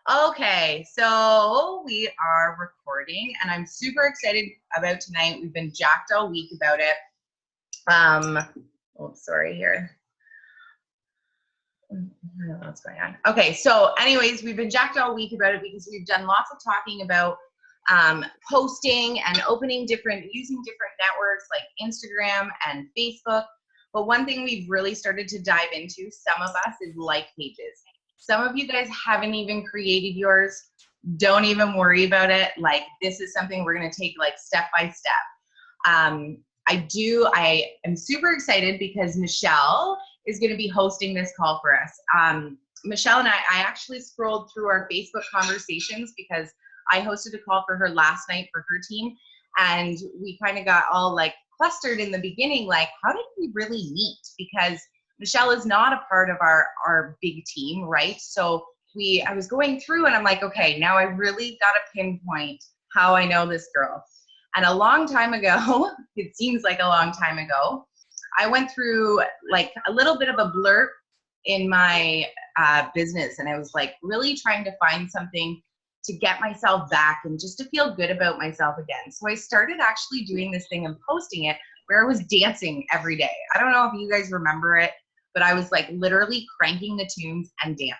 Okay, so we are recording and I'm super excited about tonight. We've been jacked all week about it. Sorry here. I don't know what's going on. Okay, so anyways, we've been jacked all week about it because we've done lots of talking about posting and using different networks like Instagram and Facebook. But one thing we've really started to dive into, some of us, is like pages. Some of you guys haven't even created yours. Don't even worry about it. Like, this is something we're going to take like step by step. I am super excited because Michelle is going to be hosting this call for us. Michelle and I actually scrolled through our Facebook conversations because I hosted a call for her last night for her team. And we kind of got all like clustered in the beginning, like, how did we really meet? Because Michelle is not a part of our big team, right? So I was going through and I'm like, okay, now I really got to pinpoint how I know this girl. And a long time ago, it seems like a long time ago, I went through like a little bit of a blurb in my business. And I was like really trying to find something to get myself back and just to feel good about myself again. So I started actually doing this thing and posting it where I was dancing every day. I don't know if you guys remember it, but I was like literally cranking the tunes and dancing,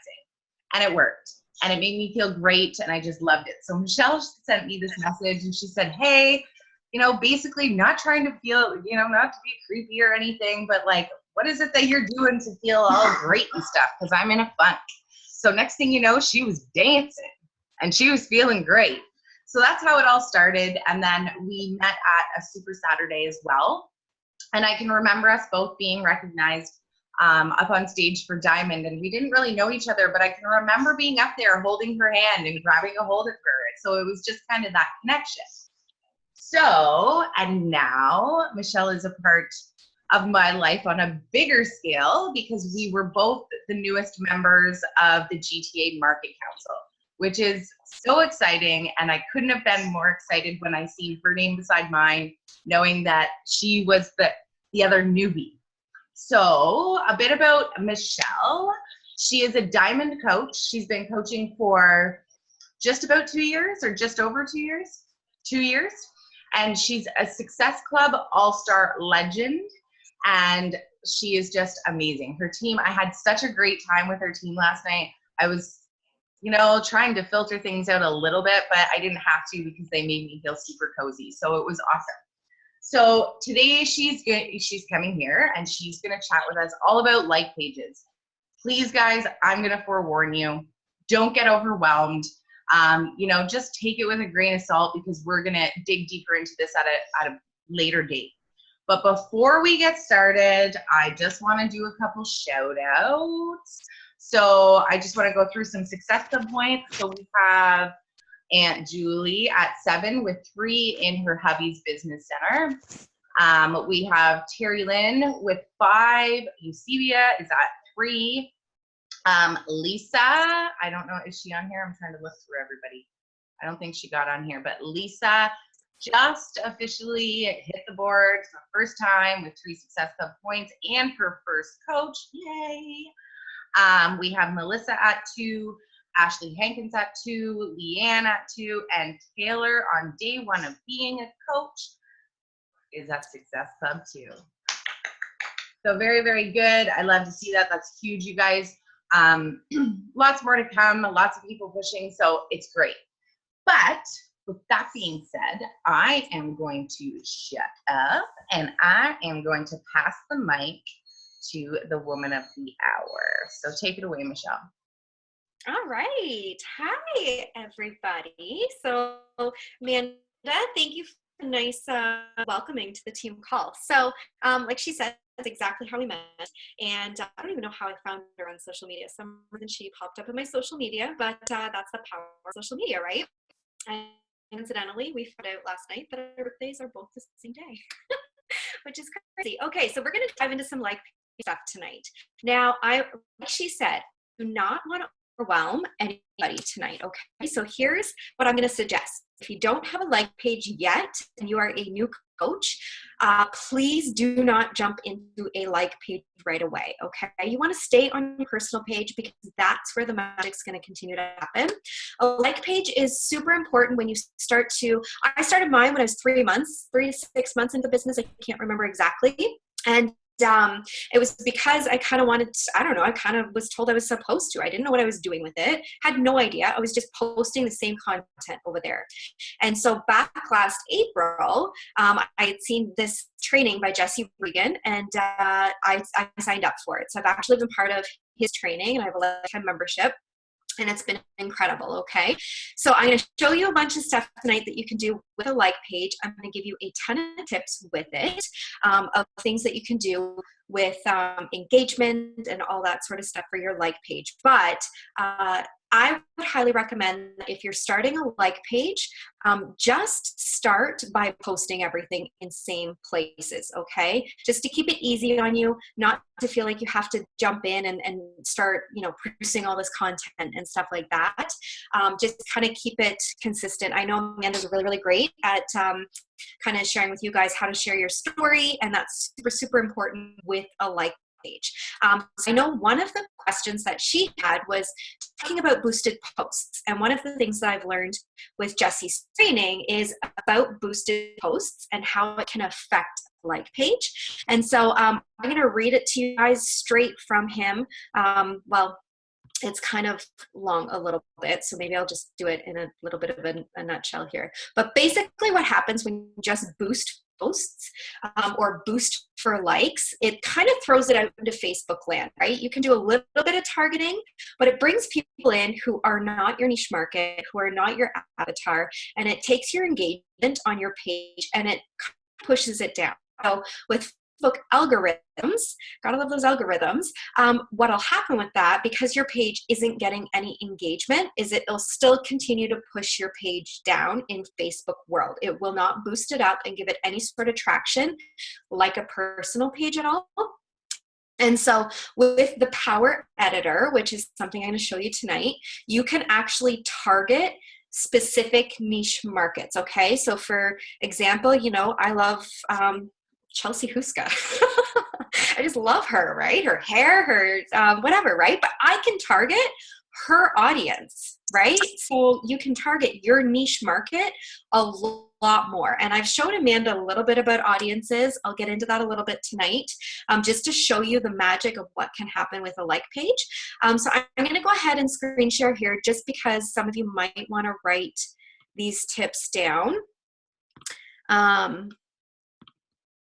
and it worked. And it made me feel great, and I just loved it. So Michelle sent me this message, and she said, hey, basically not trying to feel, not to be creepy or anything, but like, what is it that you're doing to feel all great and stuff? Because I'm in a funk. So next thing you know, she was dancing, and she was feeling great. So that's how it all started. And then we met at a Super Saturday as well. And I can remember us both being recognized up on stage for Diamond, and we didn't really know each other, but I can remember being up there holding her hand and grabbing a hold of her. So it was just kind of that connection. So, and now Michelle is a part of my life on a bigger scale because we were both the newest members of the GTA Market Council, which is so exciting. And I couldn't have been more excited when I seen her name beside mine, knowing that she was the other newbie. So a bit about Michelle. She is a Diamond coach. She's been coaching for just about 2 years or just over 2 years. 2 years. And she's a Success Club All-Star legend. And she is just amazing. Her team, I had such a great time with her team last night. I was, trying to filter things out a little bit, but I didn't have to because they made me feel super cozy. So it was awesome. So today she's coming here and she's going to chat with us all about like pages. Please, guys, I'm going to forewarn you, don't get overwhelmed. Just take it with a grain of salt because we're going to dig deeper into this at a later date. But before we get started, I just want to do a couple shout outs. So I just want to go through some Success Club points. So we have Aunt Julie at 7 with 3 in her hubby's business center. We have Terry Lynn with 5. Eusebia is at 3. Lisa, I don't know, is she on here? I'm trying to look through everybody. I don't think she got on here, but Lisa just officially hit the board for the first time with 3 Success Club points and her first coach. Yay! We have Melissa at 2. Ashley Hankins at 2, Leanne at 2, and Taylor on day 1 of being a coach is at Success Club 2. So very, very good. I love to see that. That's huge, you guys. Lots more to come, lots of people pushing, so it's great. But with that being said, I am going to shut up and I am going to pass the mic to the woman of the hour. So take it away, Michelle. All right. Hi, everybody. So, Amanda, thank you for the nice welcoming to the team call. So, like she said, that's exactly how we met. And I don't even know how I found her on social media. Some reason she popped up in my social media, but that's the power of social media, right? And incidentally, we found out last night that our birthdays are both the same day, which is crazy. Okay, so we're going to dive into some like stuff tonight. Now, like she said, do not want to overwhelm anybody tonight, okay? So here's what I'm going to suggest. if you don't have a like page yet and you are a new coach, please do not jump into a like page right away, okay? You want to stay on your personal page because that's where the magic's going to continue to happen. A like page is super important when you start to, I started mine when I was 3 to 6 months into business. I can't remember exactly. And it was because I kind of wanted to, I don't know, I kind of was told I was supposed to. I didn't know what I was doing with it. Had no idea. I was just posting the same content over there. And so back last April, I had seen this training by Jesse Regan, and I signed up for it. So I've actually been part of his training, and I have a lifetime membership. And it's been incredible, okay? So I'm going to show you a bunch of stuff tonight that you can do with a like page. I'm going to give you a ton of tips with it, of things that you can do with engagement and all that sort of stuff for your like page. But I would highly recommend that if you're starting a like page, just start by posting everything in same places, okay? Just to keep it easy on you, not to feel like you have to jump in and start, producing all this content and stuff like that. Just kind of keep it consistent. I know Amanda's really, really great at kind of sharing with you guys how to share your story, and that's super, super important with a like page. So I know one of the questions that she had was talking about boosted posts. And one of the things that I've learned with Jesse's training is about boosted posts and how it can affect a like page. And so I'm going to read it to you guys straight from him. Well, it's kind of long a little bit, so maybe I'll just do it in a little bit of a nutshell here. But basically what happens when you just boost posts or boost for likes, it kind of throws it out into Facebook land, right? You can do a little bit of targeting, but it brings people in who are not your niche market, who are not your avatar, and it takes your engagement on your page and it pushes it down. So with Facebook algorithms, gotta love those algorithms, what'll happen with that, because your page isn't getting any engagement, is it'll still continue to push your page down in Facebook world. It will not boost it up and give it any sort of traction like a personal page at all. And so with the Power Editor, which is something I'm going to show you tonight, you can actually target specific niche markets, okay? So for example, I love Chelsea Huska. I just love her, right? Her hair, her whatever, right? But I can target her audience, right? So you can target your niche market a lot more. And I've showed Amanda a little bit about audiences. I'll get into that a little bit tonight, just to show you the magic of what can happen with a like page. So I'm going to go ahead and screen share here just because some of you might want to write these tips down.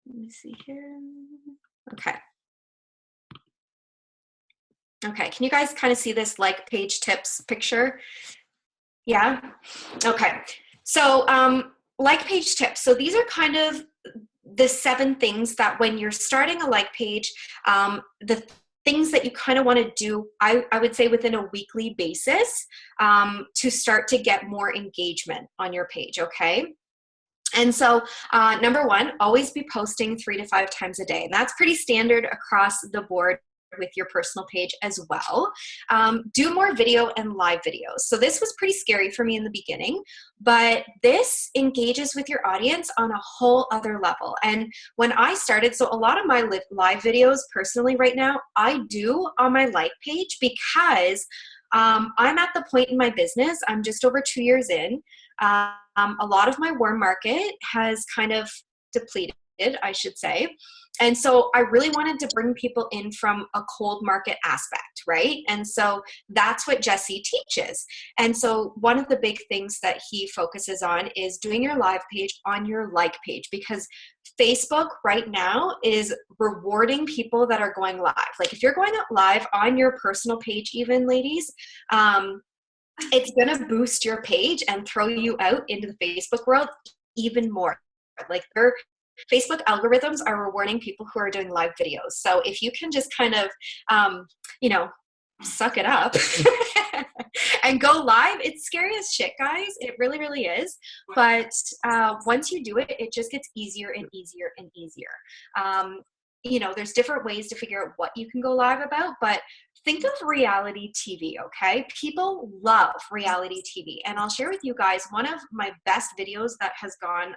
Let me see here. Okay. Okay, can you guys kind of see this like page tips picture? Yeah? Okay. So like page tips. So these are kind of the 7 things that when you're starting a like page, the things that you kind of want to do, I would say within a weekly basis, to start to get more engagement on your page, okay? And so number 1, always be posting 3 to 5 times a day. And that's pretty standard across the board with your personal page as well. Do more video and live videos. So this was pretty scary for me in the beginning, but this engages with your audience on a whole other level. And when I started, so a lot of my live videos personally right now, I do on my like page because I'm at the point in my business, I'm just over 2 years in. A lot of my warm market has kind of depleted, I should say. And so I really wanted to bring people in from a cold market aspect, right? And so that's what Jesse teaches. And so one of the big things that he focuses on is doing your live page on your like page, because Facebook right now is rewarding people that are going live. Like if you're going live on your personal page, even ladies, it's going to boost your page and throw you out into the Facebook world even more. Like their Facebook algorithms are rewarding people who are doing live videos. So if you can just kind of, suck it up and go live, it's scary as shit, guys. It really, really is. But once you do it, it just gets easier and easier and easier. There's different ways to figure out what you can go live about, but think of reality TV, okay? People love reality TV. And I'll share with you guys, one of my best videos that has gone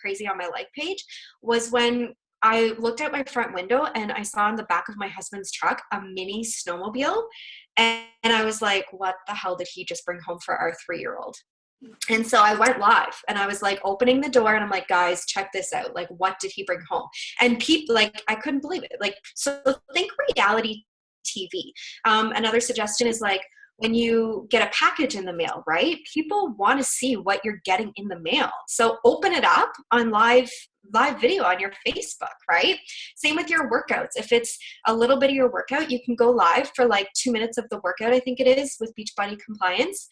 crazy on my like page was when I looked out my front window and I saw in the back of my husband's truck a mini snowmobile. And I was like, what the hell did he just bring home for our 3-year-old? And so I went live and I was like opening the door and I'm like, guys, check this out. Like, what did he bring home? And people, like, I couldn't believe it. Like, so think reality TV. Another suggestion is like, when you get a package in the mail, right? People want to see what you're getting in the mail. So open it up on live video on your Facebook, right? Same with your workouts. If it's a little bit of your workout, you can go live for like 2 minutes of the workout, I think it is, with Beachbody Compliance.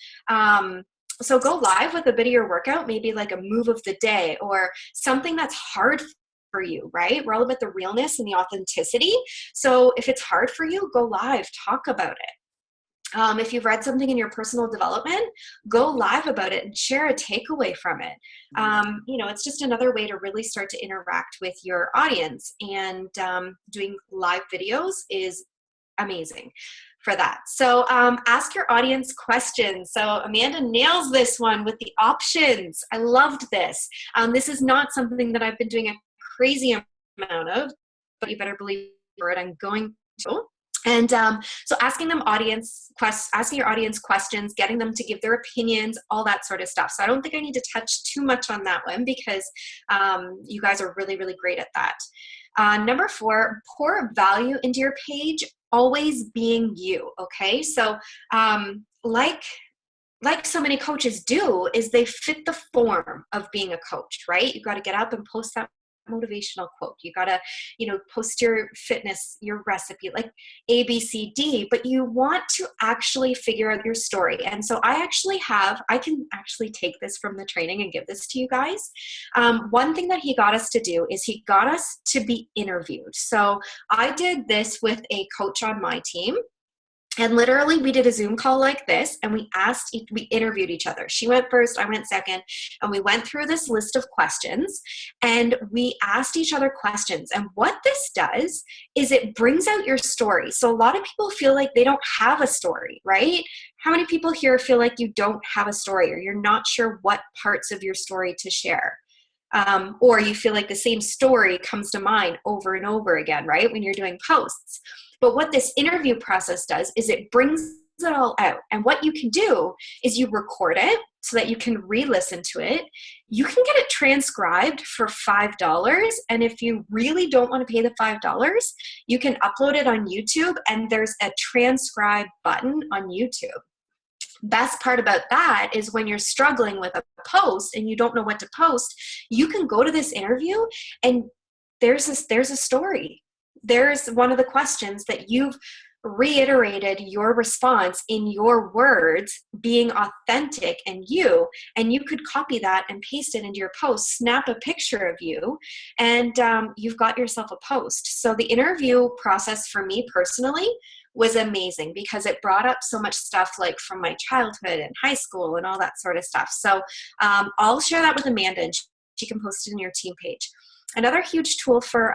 So go live with a bit of your workout, maybe like a move of the day or something that's hard for you, right? We're all about the realness and the authenticity. So if it's hard for you, go live, talk about it. If you've read something in your personal development, go live about it and share a takeaway from it. It's just another way to really start to interact with your audience, and doing live videos is amazing for that. So ask your audience questions. So Amanda nails this one with the options. I loved this. This is not something that I've been doing a crazy amount of, but you better believe it, I'm going to. And so asking your audience questions, getting them to give their opinions, all that sort of stuff. So I don't think I need to touch too much on that one because you guys are really, really great at that. Number 4, pour value into your page, always being you, okay? So like so many coaches do, is they fit the form of being a coach, right? You got to get up and post that motivational quote. You got to, post your fitness, your recipe, like A, B, C, D, but you want to actually figure out your story. And so I can actually take this from the training and give this to you guys. One thing that he got us to do is he got us to be interviewed. So I did this with a coach on my team. And literally we did a Zoom call like this, and we interviewed each other. She went first, I went second, and we went through this list of questions and we asked each other questions. And what this does is it brings out your story. So a lot of people feel like they don't have a story, right? How many people here feel like you don't have a story, or you're not sure what parts of your story to share? Or you feel like the same story comes to mind over and over again, right? When you're doing posts. But what this interview process does is it brings it all out. And what you can do is you record it so that you can re-listen to it. You can get it transcribed for $5. And if you really don't want to pay the $5, you can upload it on YouTube, and there's a transcribe button on YouTube. Best part about that is when you're struggling with a post and you don't know what to post, you can go to this interview and there's a story. There's one of the questions that you've reiterated your response in your words, being authentic and you could copy that and paste it into your post, snap a picture of you, and you've got yourself a post. So the interview process for me personally was amazing because it brought up so much stuff like from my childhood and high school and all that sort of stuff. So I'll share that with Amanda, and she can post it in your team page. Another huge tool for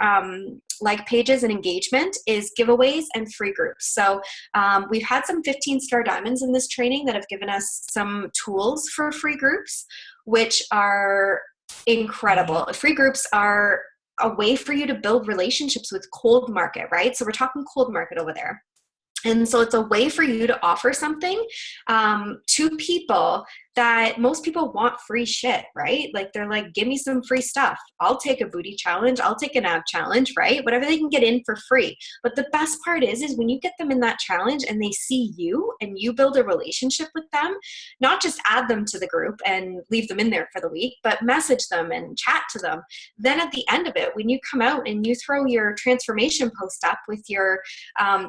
like pages and engagement is giveaways and free groups. So we've had some 15-star diamonds in this training that have given us some tools for free groups, which are incredible. Free groups are a way for you to build relationships with cold market, right? So we're talking cold market over there. And so it's a way for you to offer something to people that most people want free shit, right? Like they're like, give me some free stuff. I'll take a booty challenge. I'll take an ab challenge, right? Whatever they can get in for free. But the best part is when you get them in that challenge and they see you and you build a relationship with them, not just add them to the group and leave them in there for the week, but message them and chat to them. Then at the end of it, when you come out and you throw your transformation post up with your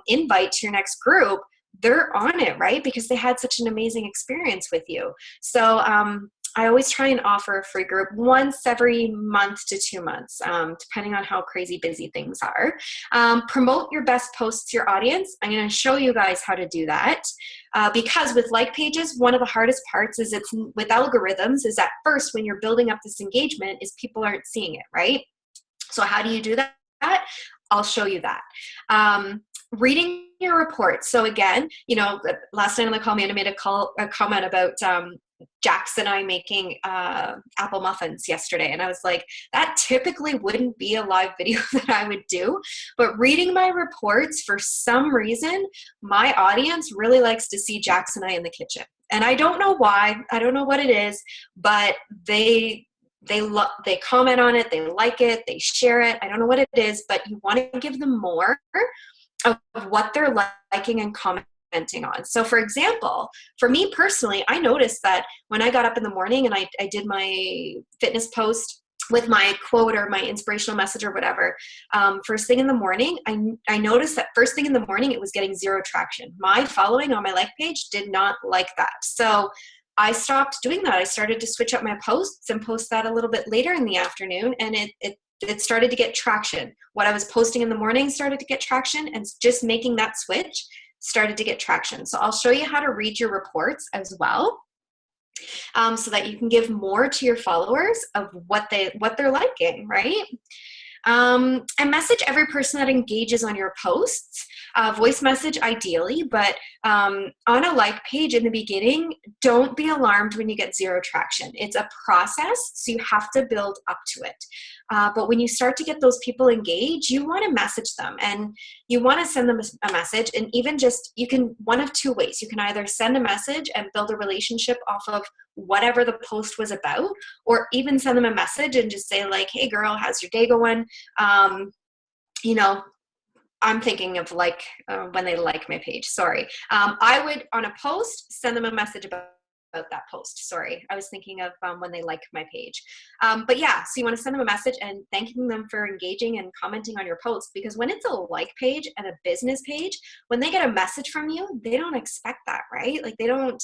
invite to your next group, they're on it, right? Because they had such an amazing experience with you. So I always try and offer a free group once every month to 2 months, depending on how crazy busy things are. Promote your best posts to your audience. I'm going to show you guys how to do that. Because with like pages, one of the hardest parts is it's with algorithms is at first when you're building up this engagement is people aren't seeing it, right? So how do you do that? I'll show you that. Reading your reports. So again, you know, last night on the call, Amanda made a comment about Jax and I making apple muffins yesterday. And I was like, that typically wouldn't be a live video that I would do. But reading my reports, for some reason, my audience really likes to see Jax and I in the kitchen. And I don't know why. I don't know what it is, but they comment on it, they like it, they share it. I don't know what it is, but you want to give them more of what they're liking and commenting on. So for example, for me personally, I noticed that when I got up in the morning and I did my fitness post with my quote or my inspirational message or whatever, first thing in the morning, I noticed that first thing in the morning, it was getting zero traction. My following on my like page did not like that. So I stopped doing that. I started to switch up my posts and post that a little bit later in the afternoon, and it started to get traction. What I was posting in the morning started to get traction, and just making that switch started to get traction. So I'll show you how to read your reports as well, so that you can give more to your followers of what they're liking, right? And message every person that engages on your posts. Voice message ideally, but on a like page in the beginning, don't be alarmed when you get zero traction. It's a process, so you have to build up to it. But when you start to get those people engaged, you want to message them, and you want to send them a message. And even just, you can, one of two ways. You can either send a message and build a relationship off of whatever the post was about, or even send them a message and just say like, hey girl, how's your day going? You know, I'm thinking of like when they like my page, sorry. I would, on a post, send them a message about that post. Sorry, I was thinking of when they like my page. But yeah, so you want to send them a message and thanking them for engaging and commenting on your post, because when it's a like page and a business page, when they get a message from you, they don't expect that, right? Like they don't,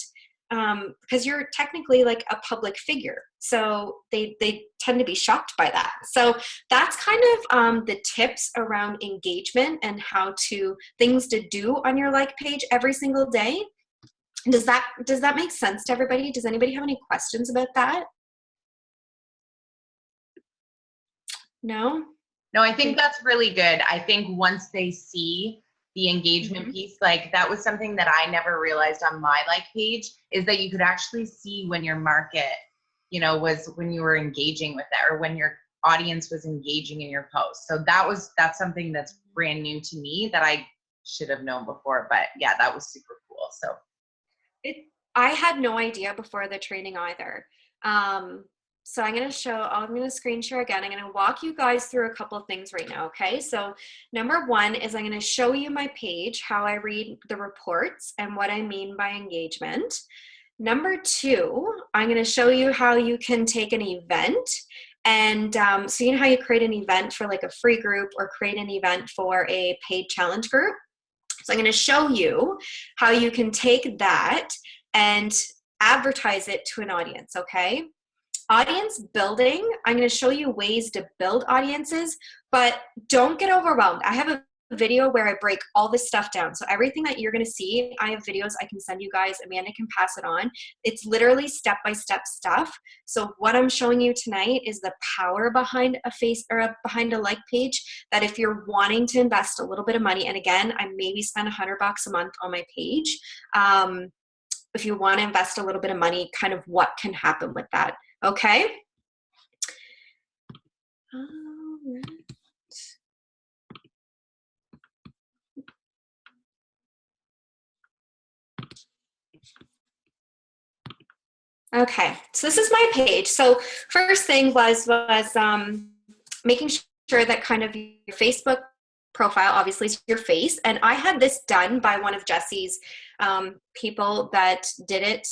because you're technically like a public figure. So they tend to be shocked by that. So that's kind of the tips around engagement and things to do on your like page every single day. Does that make sense to everybody? Does anybody have any questions about that? No? No, I think that's really good. I think once they see the engagement piece, like that was something that I never realized on my like page, is that you could actually see when your market, you know, was when you were engaging with that, or when your audience was engaging in your post. So that's something that's brand new to me that I should have known before. But yeah, that was super cool. So I had no idea before the training either. So I'm going to screen share again. I'm going to walk you guys through a couple of things right now. Okay. So number one is I'm going to show you my page, how I read the reports and what I mean by engagement. Number two, I'm going to show you how you can take an event and so you know how you create an event for like a free group or create an event for a paid challenge group. So I'm going to show you how you can take that and advertise it to an audience, okay? Audience building, I'm going to show you ways to build audiences, but don't get overwhelmed. I have a video where I break all this stuff down. So everything that you're going to see, I have videos I can send you guys. Amanda can pass it on. It's literally step-by-step stuff. So what I'm showing you tonight is the power behind behind a like page, that if you're wanting to invest a little bit of money, and again, I maybe spend $100 a month on my page. If you want to invest a little bit of money, kind of what can happen with that. Okay. Okay, so this is my page. So first thing was making sure that kind of your Facebook profile obviously is your face, and I had this done by one of Jesse's people that did it.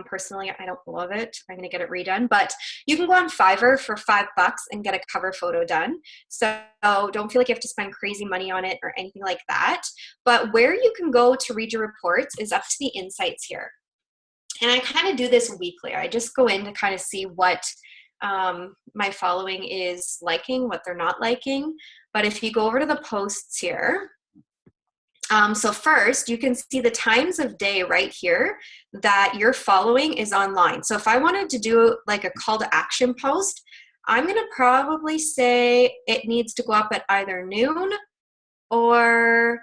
Personally, I don't love it. I'm going to get it redone, but you can go on Fiverr for $5 and get a cover photo done. So don't feel like you have to spend crazy money on it or anything like that. But where you can go to read your reports is up to the insights here. And I kind of do this weekly. I just go in to kind of see what my following is liking, what they're not liking. But if you go over to the posts here, so first you can see the times of day right here that your following is online. So if I wanted to do like a call to action post, I'm going to probably say it needs to go up at either noon or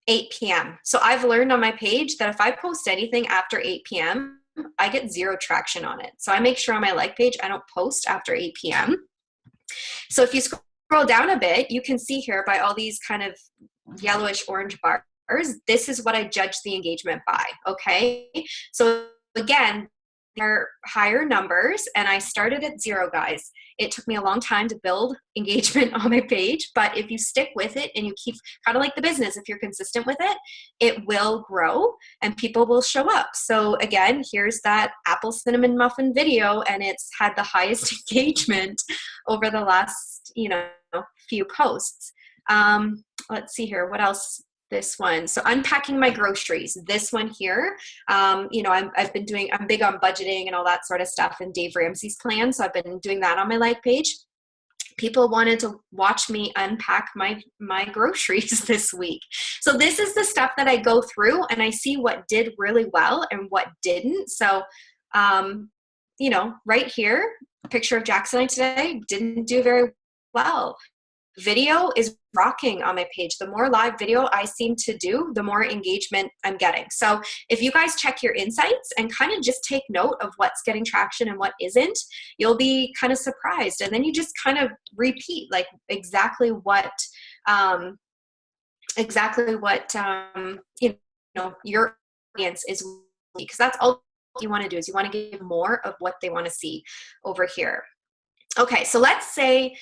8 p.m. So I've learned on my page that if I post anything after 8 p.m., I get zero traction on it. So I make sure on my like page, I don't post after 8 p.m. So if you scroll down a bit, you can see here by all these kind of yellowish orange bars, this is what I judge the engagement by, okay? So again, they're higher numbers, and I started at 0, guys. It took me a long time to build engagement on my page, but if you stick with it and you keep, kind of like the business, if you're consistent with it, it will grow and people will show up. So again, here's that apple cinnamon muffin video, and it's had the highest engagement over the last, few posts. Let's see here, what else? This one. So unpacking my groceries. This one here, I'm big on budgeting and all that sort of stuff, and Dave Ramsey's plan. So I've been doing that on my like page. People wanted to watch me unpack my groceries this week. So this is the stuff that I go through and I see what did really well and what didn't. So, right here, a picture of Jackson and I today didn't do very well. Video is rocking on my page. The more live video I seem to do, the more engagement I'm getting. So if you guys check your insights and kind of just take note of what's getting traction and what isn't, you'll be kind of surprised. And then you just kind of repeat like exactly what your audience is, because that's all you want to do, is you want to give more of what they want to see over here. Okay, so let's say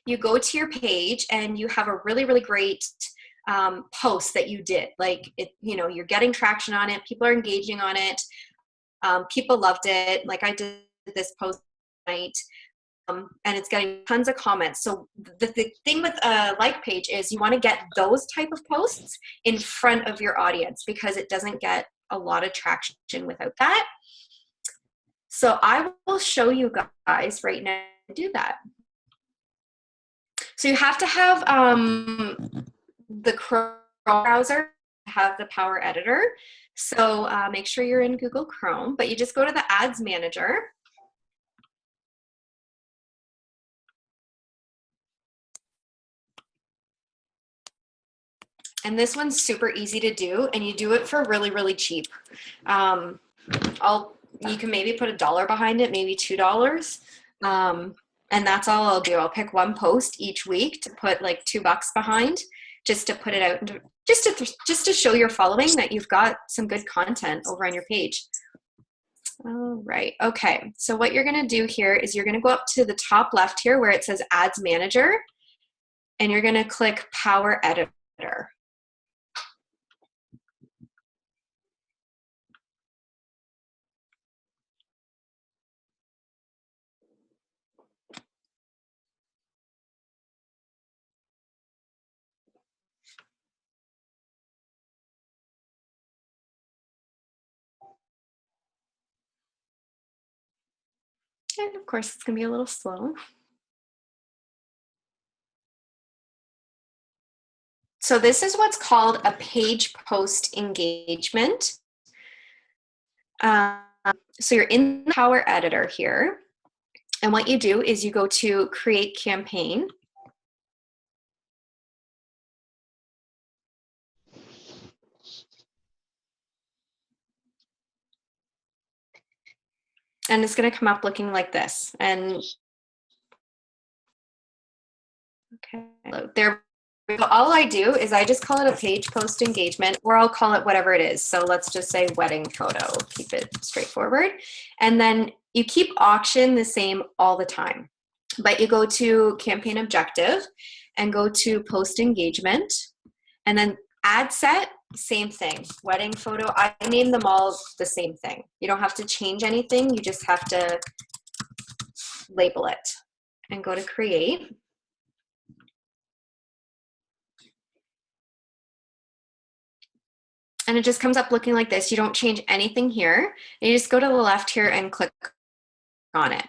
you go to your page and you have a really, really great post that you did. Like, you're getting traction on it. People are engaging on it. People loved it. Like I did this post tonight, and it's getting tons of comments. So the thing with a like page is you want to get those type of posts in front of your audience, because it doesn't get a lot of traction without that. So I will show you guys right now how to do that. So you have to have the Chrome browser, have the Power Editor. So make sure you're in Google Chrome, but you just go to the Ads Manager. And this one's super easy to do, and you do it for really, really cheap. You can maybe put $1 behind it, maybe $2. And that's all I'll do. I'll pick one post each week to put like $2 behind, just to put it out, just to show your following that you've got some good content over on your page. All right. Okay. So what you're going to do here is you're going to go up to the top left here where it says Ads Manager, and you're going to click Power Editor. And of course, it's going to be a little slow. So this is what's called a page post engagement. So you're in the Power Editor here. And what you do is you go to Create Campaign. And it's going to come up looking like this. And okay, there. All I do is I just call it a page post engagement, or I'll call it whatever it is. So let's just say wedding photo, keep it straightforward. And then you keep auction the same all the time, but you go to campaign objective and go to post engagement, and then ad set, same thing, wedding photo. I name them all the same thing. You don't have to change anything. You just have to label it and go to create. And it just comes up looking like this. You don't change anything here. You just go to the left here and click on it.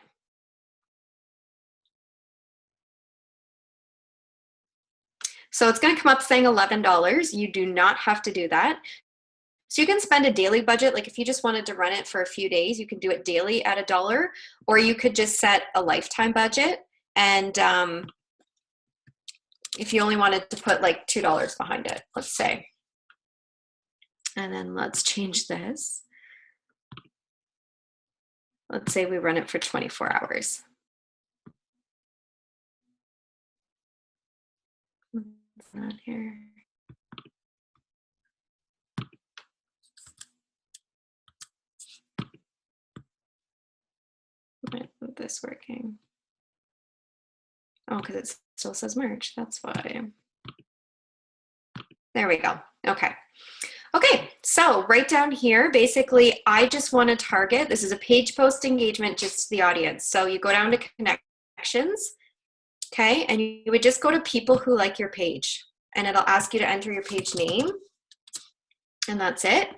So it's going to come up saying $11. You do not have to do that. So you can spend a daily budget. Like if you just wanted to run it for a few days, you can do it daily at $1, or you could just set a lifetime budget. And if you only wanted to put like $2 behind it, let's say. And then let's change this. Let's say we run it for 24 hours. What's that here? Why isn't this working? Oh, because it still says merge. That's why. There we go. Okay. Okay, so right down here, basically, I just want to target, this is a page post engagement just to the audience. So you go down to connections, okay, and you would just go to people who like your page, and it'll ask you to enter your page name, and that's it.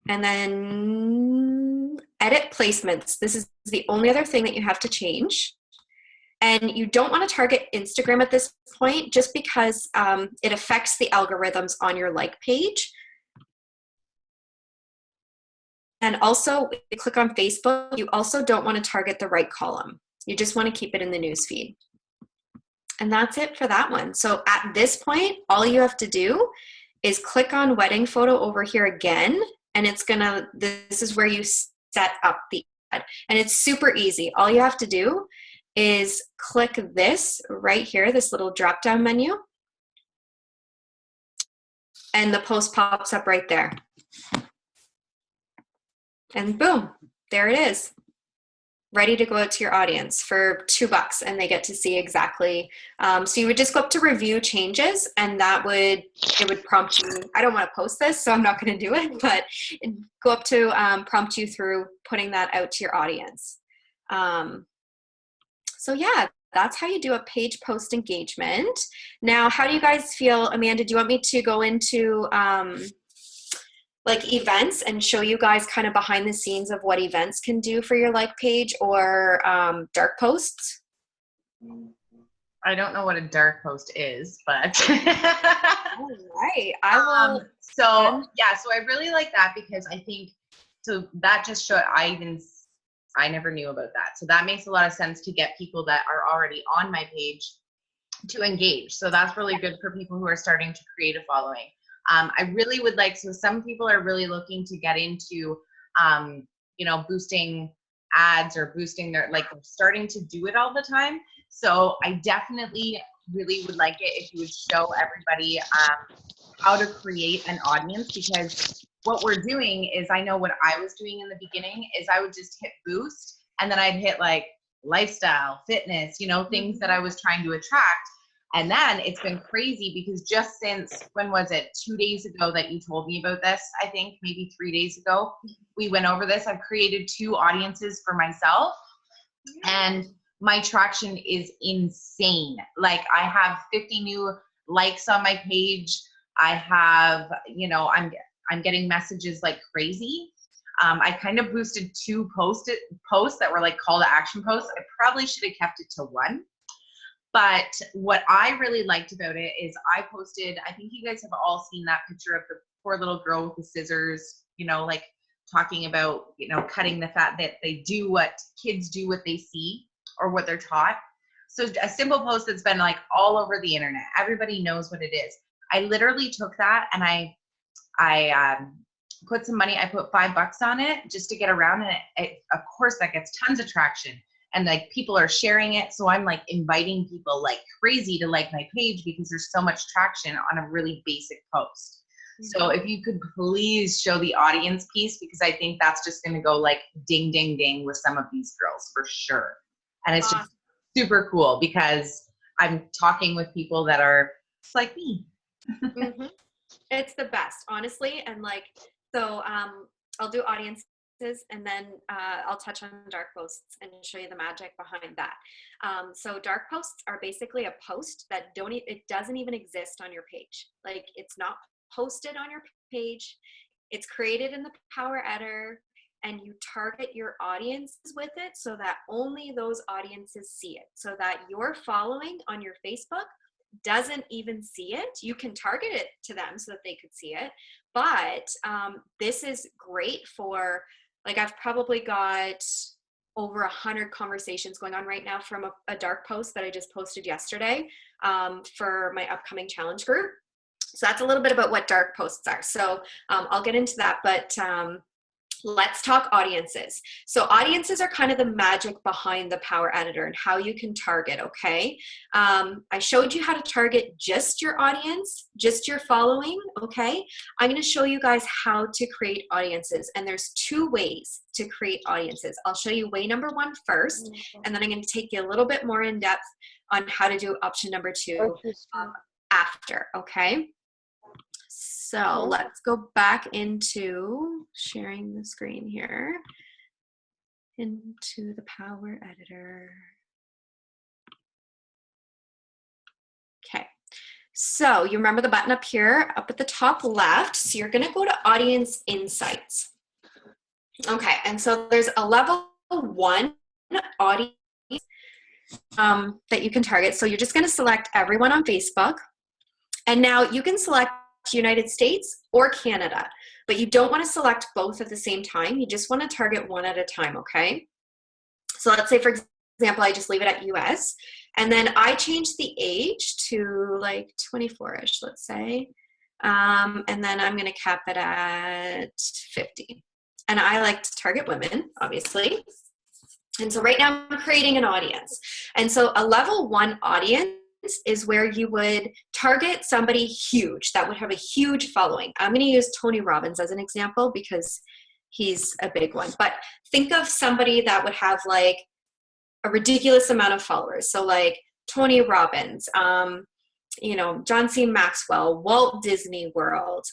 And then edit placements. This is the only other thing that you have to change. And you don't want to target Instagram at this point just because it affects the algorithms on your like page. And also, if you click on Facebook, you also don't want to target the right column. You just want to keep it in the newsfeed. And that's it for that one. So at this point, all you have to do is click on wedding photo over here again, and it's gonna, this is where you set up the ad. And it's super easy. All you have to do is click this right here, this little drop-down menu, and the post pops up right there. And boom, there it is, ready to go out to your audience for $2, and they get to see exactly. So you would just go up to review changes, and it would prompt you. I don't want to post this, so I'm not going to do it, but go up to prompt you through putting that out to your audience. So yeah, that's how you do a page post engagement. Now, how do you guys feel? Amanda, do you want me to go into like events and show you guys kind of behind the scenes of what events can do for your like page, or dark posts? I don't know what a dark post is, but All right, I will. So yeah, so I really like that because I think, so that just showed, I never knew about that. So that makes a lot of sense to get people that are already on my page to engage. So that's really good for people who are starting to create a following. I really would like, so some people are really looking to get into, you know, boosting ads or boosting their, like, starting to do it all the time. So I definitely really would like it if you would show everybody how to create an audience, because what we're doing is, I know what I was doing in the beginning is I would just hit boost, and then I'd hit like lifestyle, fitness, you know, things that I was trying to attract. And then it's been crazy because just since, when was it, 2 days ago that you told me about this, I think maybe 3 days ago, we went over this. I've created 2 audiences for myself, and my traction is insane. Like, I have 50 new likes on my page. I have, you know, I'm getting messages like crazy. I kind of boosted 2 posts that were like call to action posts. I probably should have kept it to 1. But what I really liked about it is I posted, I think you guys have all seen that picture of the poor little girl with the scissors, you know, like talking about, you know, cutting the fat, that they do what kids do, what they see or what they're taught. So a simple post that's been like all over the internet. Everybody knows what it is. I literally took that and I put some money, I put $5 on it just to get around, and it, of course that gets tons of traction. And like people are sharing it. So I'm like inviting people like crazy to like my page because there's so much traction on a really basic post. So if you could please show the audience piece, because I think that's just going to go like ding, ding, ding with some of these girls for sure. And it's just super cool because I'm talking with people that are just like me. Mm-hmm. It's the best, honestly. And like, so I'll do audiences, and then I'll touch on dark posts and show you the magic behind that. So dark posts are basically a post that it doesn't even exist on your page. Like, it's not posted on your page. It's created in the Power Editor, and you target your audiences with it so that only those audiences see it, so that your following on your Facebook doesn't even see it. You can target it to them so that they could see it. But this is great for, like, I've probably got over 100 conversations going on right now from a dark post that I just posted yesterday for my upcoming challenge group. So that's a little bit about what dark posts are. So I'll get into that, but let's talk audiences. So audiences are kind of the magic behind the Power Editor and how you can target, okay? I showed you how to target just your audience, just your following, okay? I'm gonna show you guys how to create audiences, and there's 2 ways to create audiences. I'll show you way number 1 first, and then I'm gonna take you a little bit more in depth on how to do option number 2 after, okay? So let's go back into sharing the screen here, into the Power Editor. Okay, so you remember the button up here, up at the top left. So you're gonna go to Audience Insights. Okay, and so there's a level 1 audience that you can target. So you're just gonna select everyone on Facebook. And now you can select United States or Canada, but you don't want to select both at the same time. You just want to target one at a time, okay? So let's say, for example, I just leave it at US, and then I change the age to like 24-ish, let's say, and then I'm going to cap it at 50. And I like to target women, obviously. And so right now I'm creating an audience. And so a level 1 audience is where you would target somebody huge that would have a huge following. I'm going to use Tony Robbins as an example because he's a big one. But think of somebody that would have like a ridiculous amount of followers. So like Tony Robbins, you know, John C. Maxwell, Walt Disney World,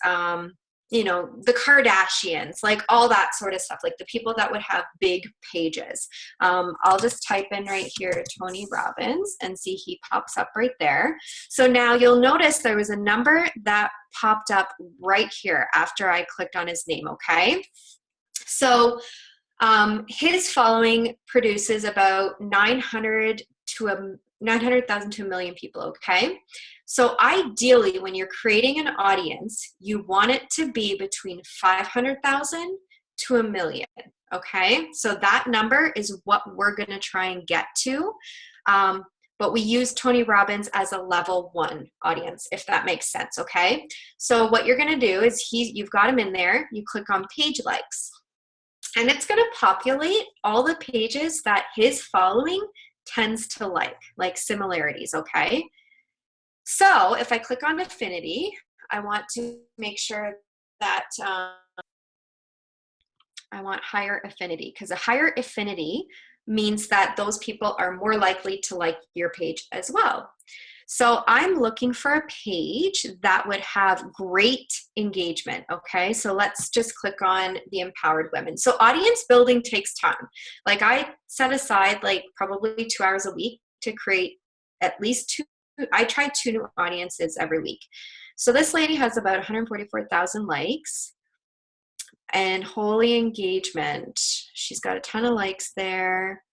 you know, the Kardashians, like all that sort of stuff, like the people that would have big pages. I'll just type in right here, Tony Robbins, and see he pops up right there. So now you'll notice there was a number that popped up right here after I clicked on his name, okay? So his following produces about 900,000 to 1 million people, okay? So ideally, when you're creating an audience, you want it to be between 500,000 to 1 million, okay? So that number is what we're gonna try and get to, but we use Tony Robbins as a level 1 audience, if that makes sense, okay? So what you're gonna do is you've got him in there, you click on page likes, and it's gonna populate all the pages that his following tends to like similarities, okay? So if I click on affinity, I want to make sure that I want higher affinity, because a higher affinity means that those people are more likely to like your page as well. So I'm looking for a page that would have great engagement, okay? So let's just click on the empowered women. So audience building takes time. Like I set aside like probably 2 hours a week to create at least 2, I try 2 new audiences every week. So this lady has about 144,000 likes and holy engagement. She's got a ton of likes there.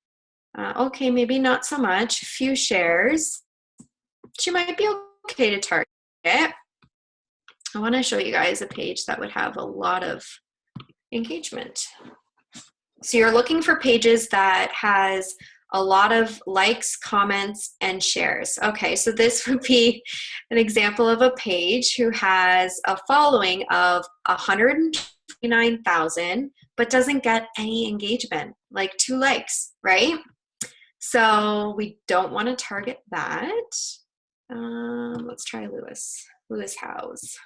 Okay, maybe not so much, a few shares. She might be okay to target. I want to show you guys a page that would have a lot of engagement. So you're looking for pages that has a lot of likes, comments, and shares. Okay, so this would be an example of a page who has a following of 129,000, but doesn't get any engagement, like 2 likes, right? So we don't want to target that. Let's try Lewis Howes.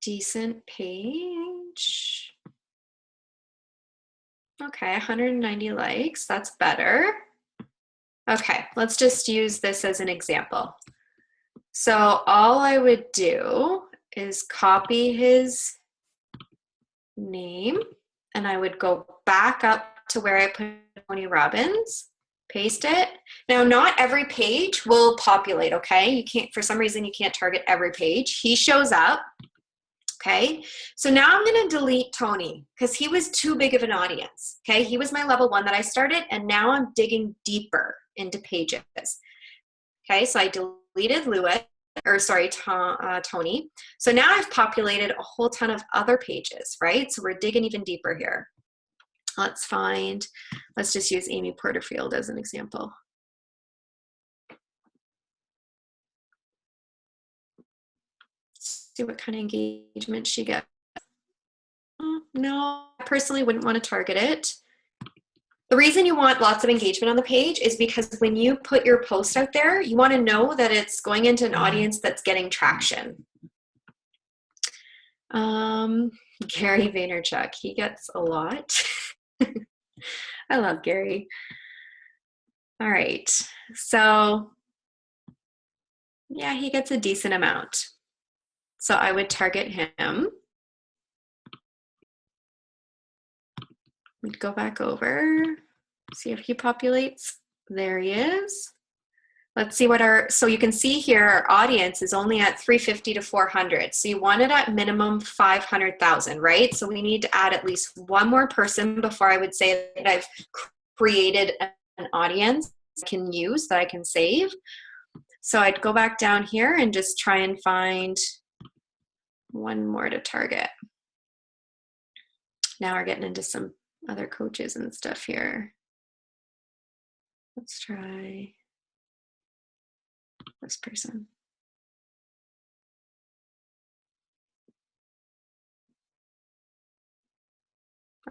Decent page. Okay, 190 likes, that's better. Okay, let's just use this as an example. So all I would do is copy his name, and I would go back up to where I put Tony Robbins, paste it. Now, not every page will populate, okay? You can't, for some reason, you can't target every page. He shows up, okay? So now I'm gonna delete Tony because he was too big of an audience, okay? He was my level 1 that I started, and now I'm digging deeper into pages. Okay, so I deleted Tony. So now I've populated a whole ton of other pages, right? So we're digging even deeper here. Let's just use Amy Porterfield as an example. see what kind of engagement she gets. No, I personally wouldn't want to target it. The reason you want lots of engagement on the page is because when you put your post out there, you want to know that it's going into an audience that's getting traction. Gary Vaynerchuk, he gets a lot. I love Gary. All right, so yeah, he gets a decent amount. So I would target him. We'd go back over, see if he populates. There he is. Let's see what so you can see here, our audience is only at 350 to 400. So you want it at minimum 500,000, right? So we need to add at least one more person before I would say that I've created an audience I can use, that I can save. So I'd go back down here and just try and find one more to target. Now we're getting into some other coaches and stuff here. Let's try this person.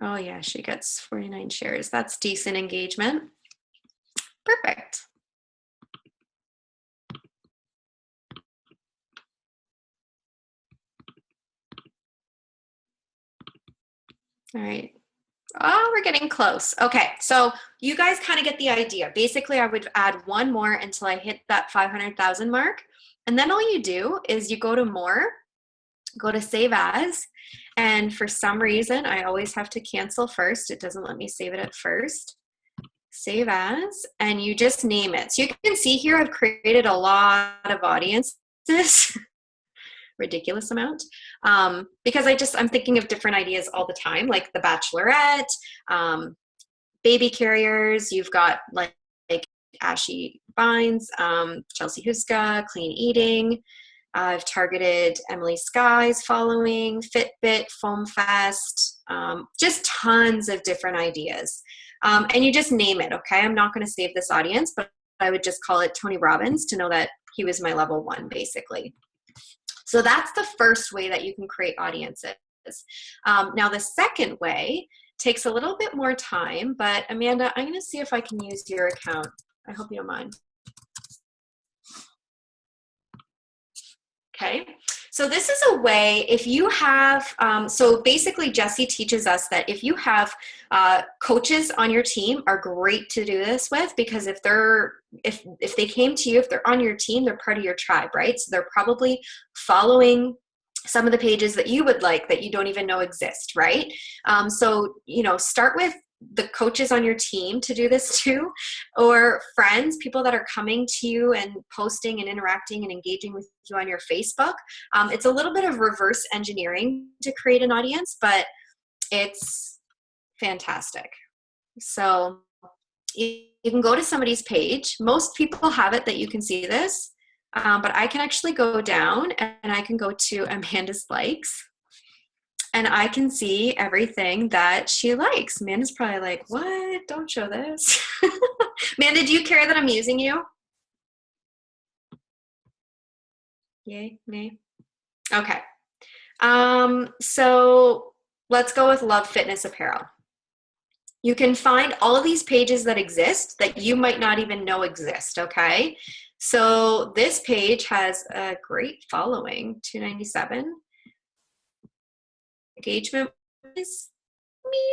Oh yeah, she gets 49 shares. That's decent engagement. Perfect. All right. Oh, we're getting close. Okay, so you guys kind of get the idea. Basically, I would add one more until I hit that 500,000 mark. And then all you do is you go to more, go to save as, and for some reason, I always have to cancel first. It doesn't let me save it at first. Save as, and you just name it. So you can see here, I've created a lot of audiences. Ridiculous amount, because I'm thinking of different ideas all the time, like The Bachelorette, baby carriers. You've got like Ashy Vines, Chelsea Huska, clean eating. I've targeted Emily Sky's following, Fitbit, Foam Fest, just tons of different ideas. And you just name it, okay? I'm not going to save this audience, but I would just call it Tony Robbins to know that he was my level 1, basically. So that's the first way that you can create audiences. Now, the second way takes a little bit more time, but Amanda, I'm going to see if I can use your account. I hope you don't mind. Okay, so this is a way, if you have, so basically Jesse teaches us that if you have coaches on your team are great to do this with, because if they came to you, if they're on your team, they're part of your tribe, right? So they're probably following some of the pages that you would like that you don't even know exist, right? So, start with the coaches on your team to do this too, or friends, people that are coming to you and posting and interacting and engaging with you on your Facebook. It's a little bit of reverse engineering to create an audience, but it's fantastic. So you can go to somebody's page. Most people have it that you can see this, but I can actually go down and I can go to Amanda's likes. And I can see everything that she likes. Amanda's probably like, what? Don't show this. Amanda, do you care that I'm using you? Yay, nay? Okay. So let's go with Love Fitness Apparel. You can find all of these pages that exist that you might not even know exist, okay? So this page has a great following, 297. Engagement is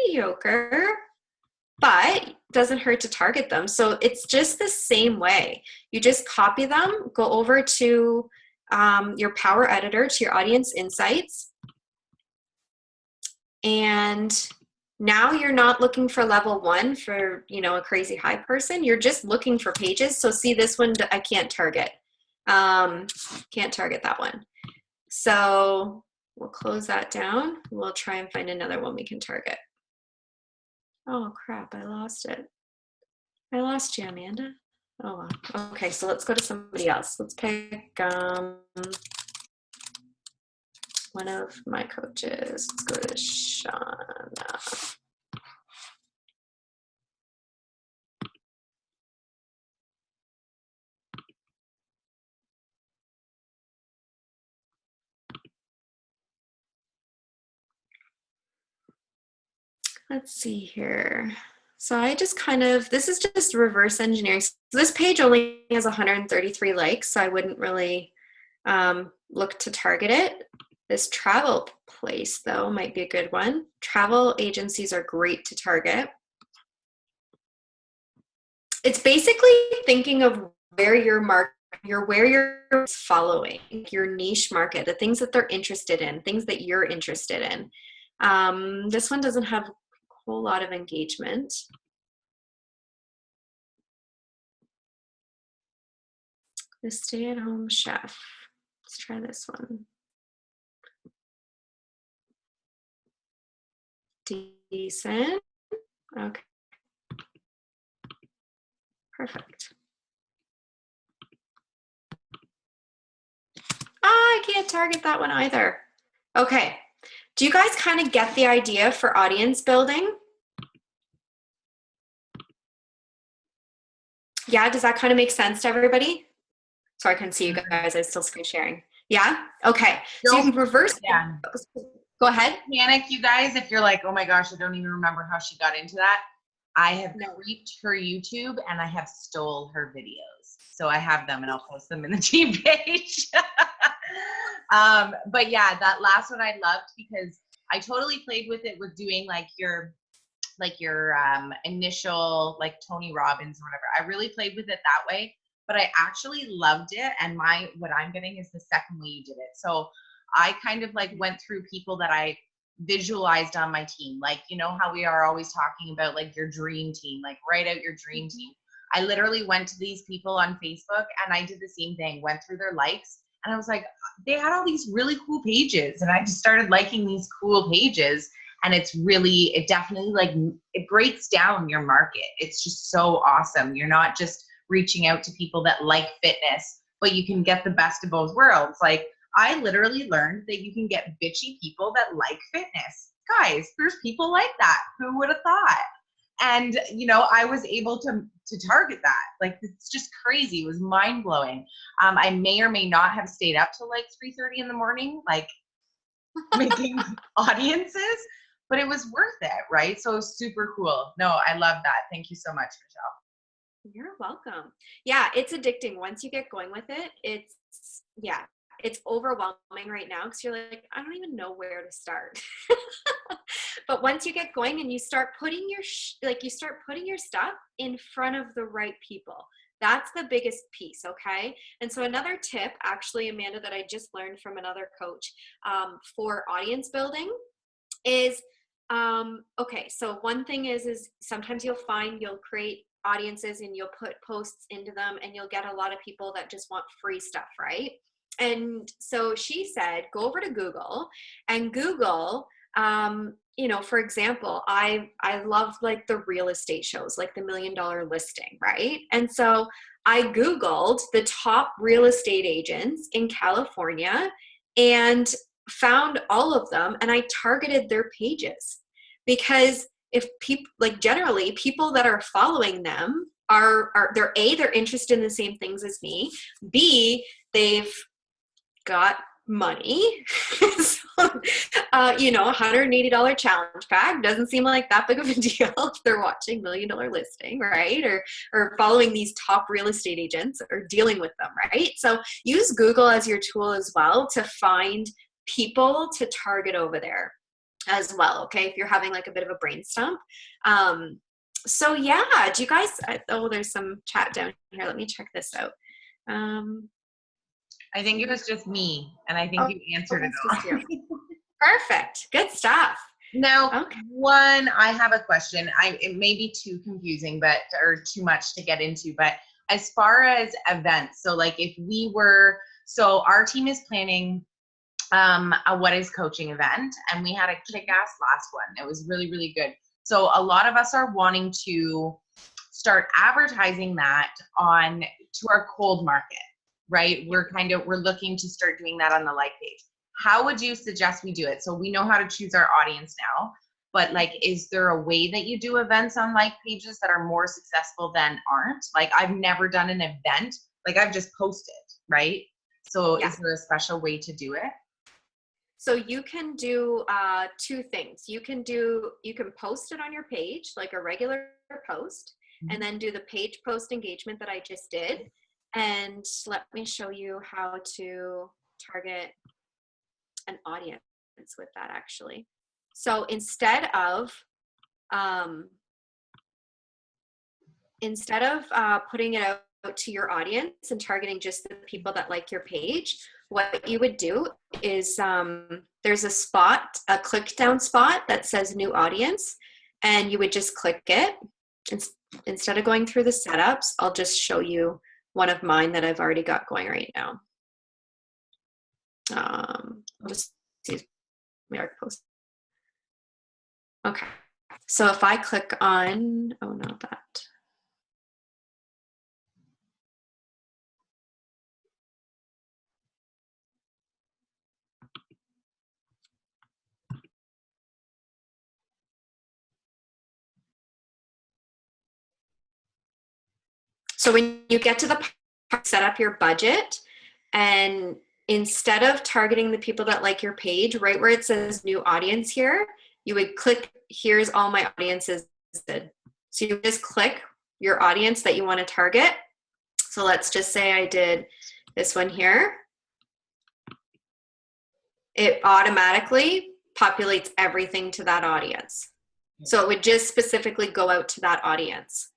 mediocre, but doesn't hurt to target them. So it's just the same way. You just copy them, go over to your Power Editor, to your Audience Insights, and now you're not looking for level 1 for, a crazy high person. You're just looking for pages. So see, this one I can't target. Can't target that one. So we'll close that down. We'll try and find another one we can target. Oh crap, I lost it. I lost you, Amanda. Oh wow. Okay, so let's go to somebody else. Let's pick one of my coaches. Let's go to Shauna. let's see here. So I just kind of, this is just reverse engineering. So this page only has 133 likes, so I wouldn't really look to target it. This travel place, though, might be a good one. Travel agencies are great to target. It's basically thinking of where your market, where you're following, your niche market, the things that they're interested in, things that you're interested in. This one doesn't have a whole lot of engagement. The stay-at-home chef. Let's try this one. Decent. Okay. Perfect. I can't target that one either. Okay. Do you guys kind of get the idea for audience building? Yeah, does that kind of make sense to everybody? So I can see you guys. I'm still screen sharing. Yeah? Okay. So you can reverse. Yeah. Go ahead. Panic, you guys, if you're like, oh my gosh, I don't even remember how she got into that. I have creeped her YouTube and I have stole her videos. So I have them and I'll post them in the team page. But yeah, that last one I loved because I totally played with it with doing like your initial like Tony Robbins or whatever. I really played with it that way, but I actually loved it. And what I'm getting is the second way you did it. So I kind of like went through people that I visualized on my team. Like, you know how we are always talking about like your dream team, like write out your dream team. I literally went to these people on Facebook and I did the same thing, went through their likes and I was like, they had all these really cool pages and I just started liking these cool pages. And it definitely like, it breaks down your market. It's just so awesome. You're not just reaching out to people that like fitness, but you can get the best of both worlds. Like I literally learned that you can get bitchy people that like fitness. Guys, there's people like that. Who would have thought? And, you know, I was able to target that. Like, it's just crazy. It was mind blowing. I may or may not have stayed up till like 3:30 in the morning, like making audiences, but it was worth it, right? So it was super cool. No, I love that. Thank you so much, Michelle. You're welcome. Yeah, it's addicting. Once you get going with it, it's overwhelming right now because you're like, I don't even know where to start. But once you get going and you start putting your stuff in front of the right people, that's the biggest piece. Okay. And so another tip, actually, Amanda, that I just learned from another coach for audience building is, okay. So one thing is sometimes you'll create audiences and you'll put posts into them and you'll get a lot of people that just want free stuff, right? And so she said, go over to Google and Google, you know, for example, I love like the real estate shows, like the $1 Million Listing, right? And so I Googled the top real estate agents in California and found all of them and I targeted their pages because if people like generally people that are following them are they're interested in the same things as me, B, they've got money. So, you know, $180 challenge pack doesn't seem like that big of a deal if they're watching $1 Million Listing, right? Or following these top real estate agents or dealing with them, right? So use Google as your tool as well to find people to target over there as well, okay? If you're having like a bit of a brain stump. So yeah, do you guys, there's some chat down here. Let me check this out. I think it was just me, and I think you answered it all. Perfect. Good stuff. Now, I have a question. It may be too confusing, or too much to get into, but as far as events, so like so our team is planning a What Is Coaching event, and we had a kick-ass last one. It was really, really good. So a lot of us are wanting to start advertising that to our cold market. Right? We're looking to start doing that on the like page. How would you suggest we do it? So we know how to choose our audience now, but like, is there a way that you do events on like pages that are more successful than aren't? Like I've never done an event, like I've just posted, right? So Is there a special way to do it? So you can do two things. You can post it on your page like a regular post, and then do the page post engagement that I just did. And let me show you how to target an audience with that actually. So instead of putting it out to your audience and targeting just the people that like your page, what you would do is there's a click down spot that says new audience, and you would just click it. Instead of going through the setups, I'll just show you one of mine that I've already got going right now. I'll just use my post. Okay, so if I click on, oh, not that. So when you get to the part, set up your budget, and instead of targeting the people that like your page, right where it says new audience here, you would click, here's all my audiences. So you just click your audience that you want to target. So let's just say I did this one here. It automatically populates everything to that audience. So it would just specifically go out to that audience.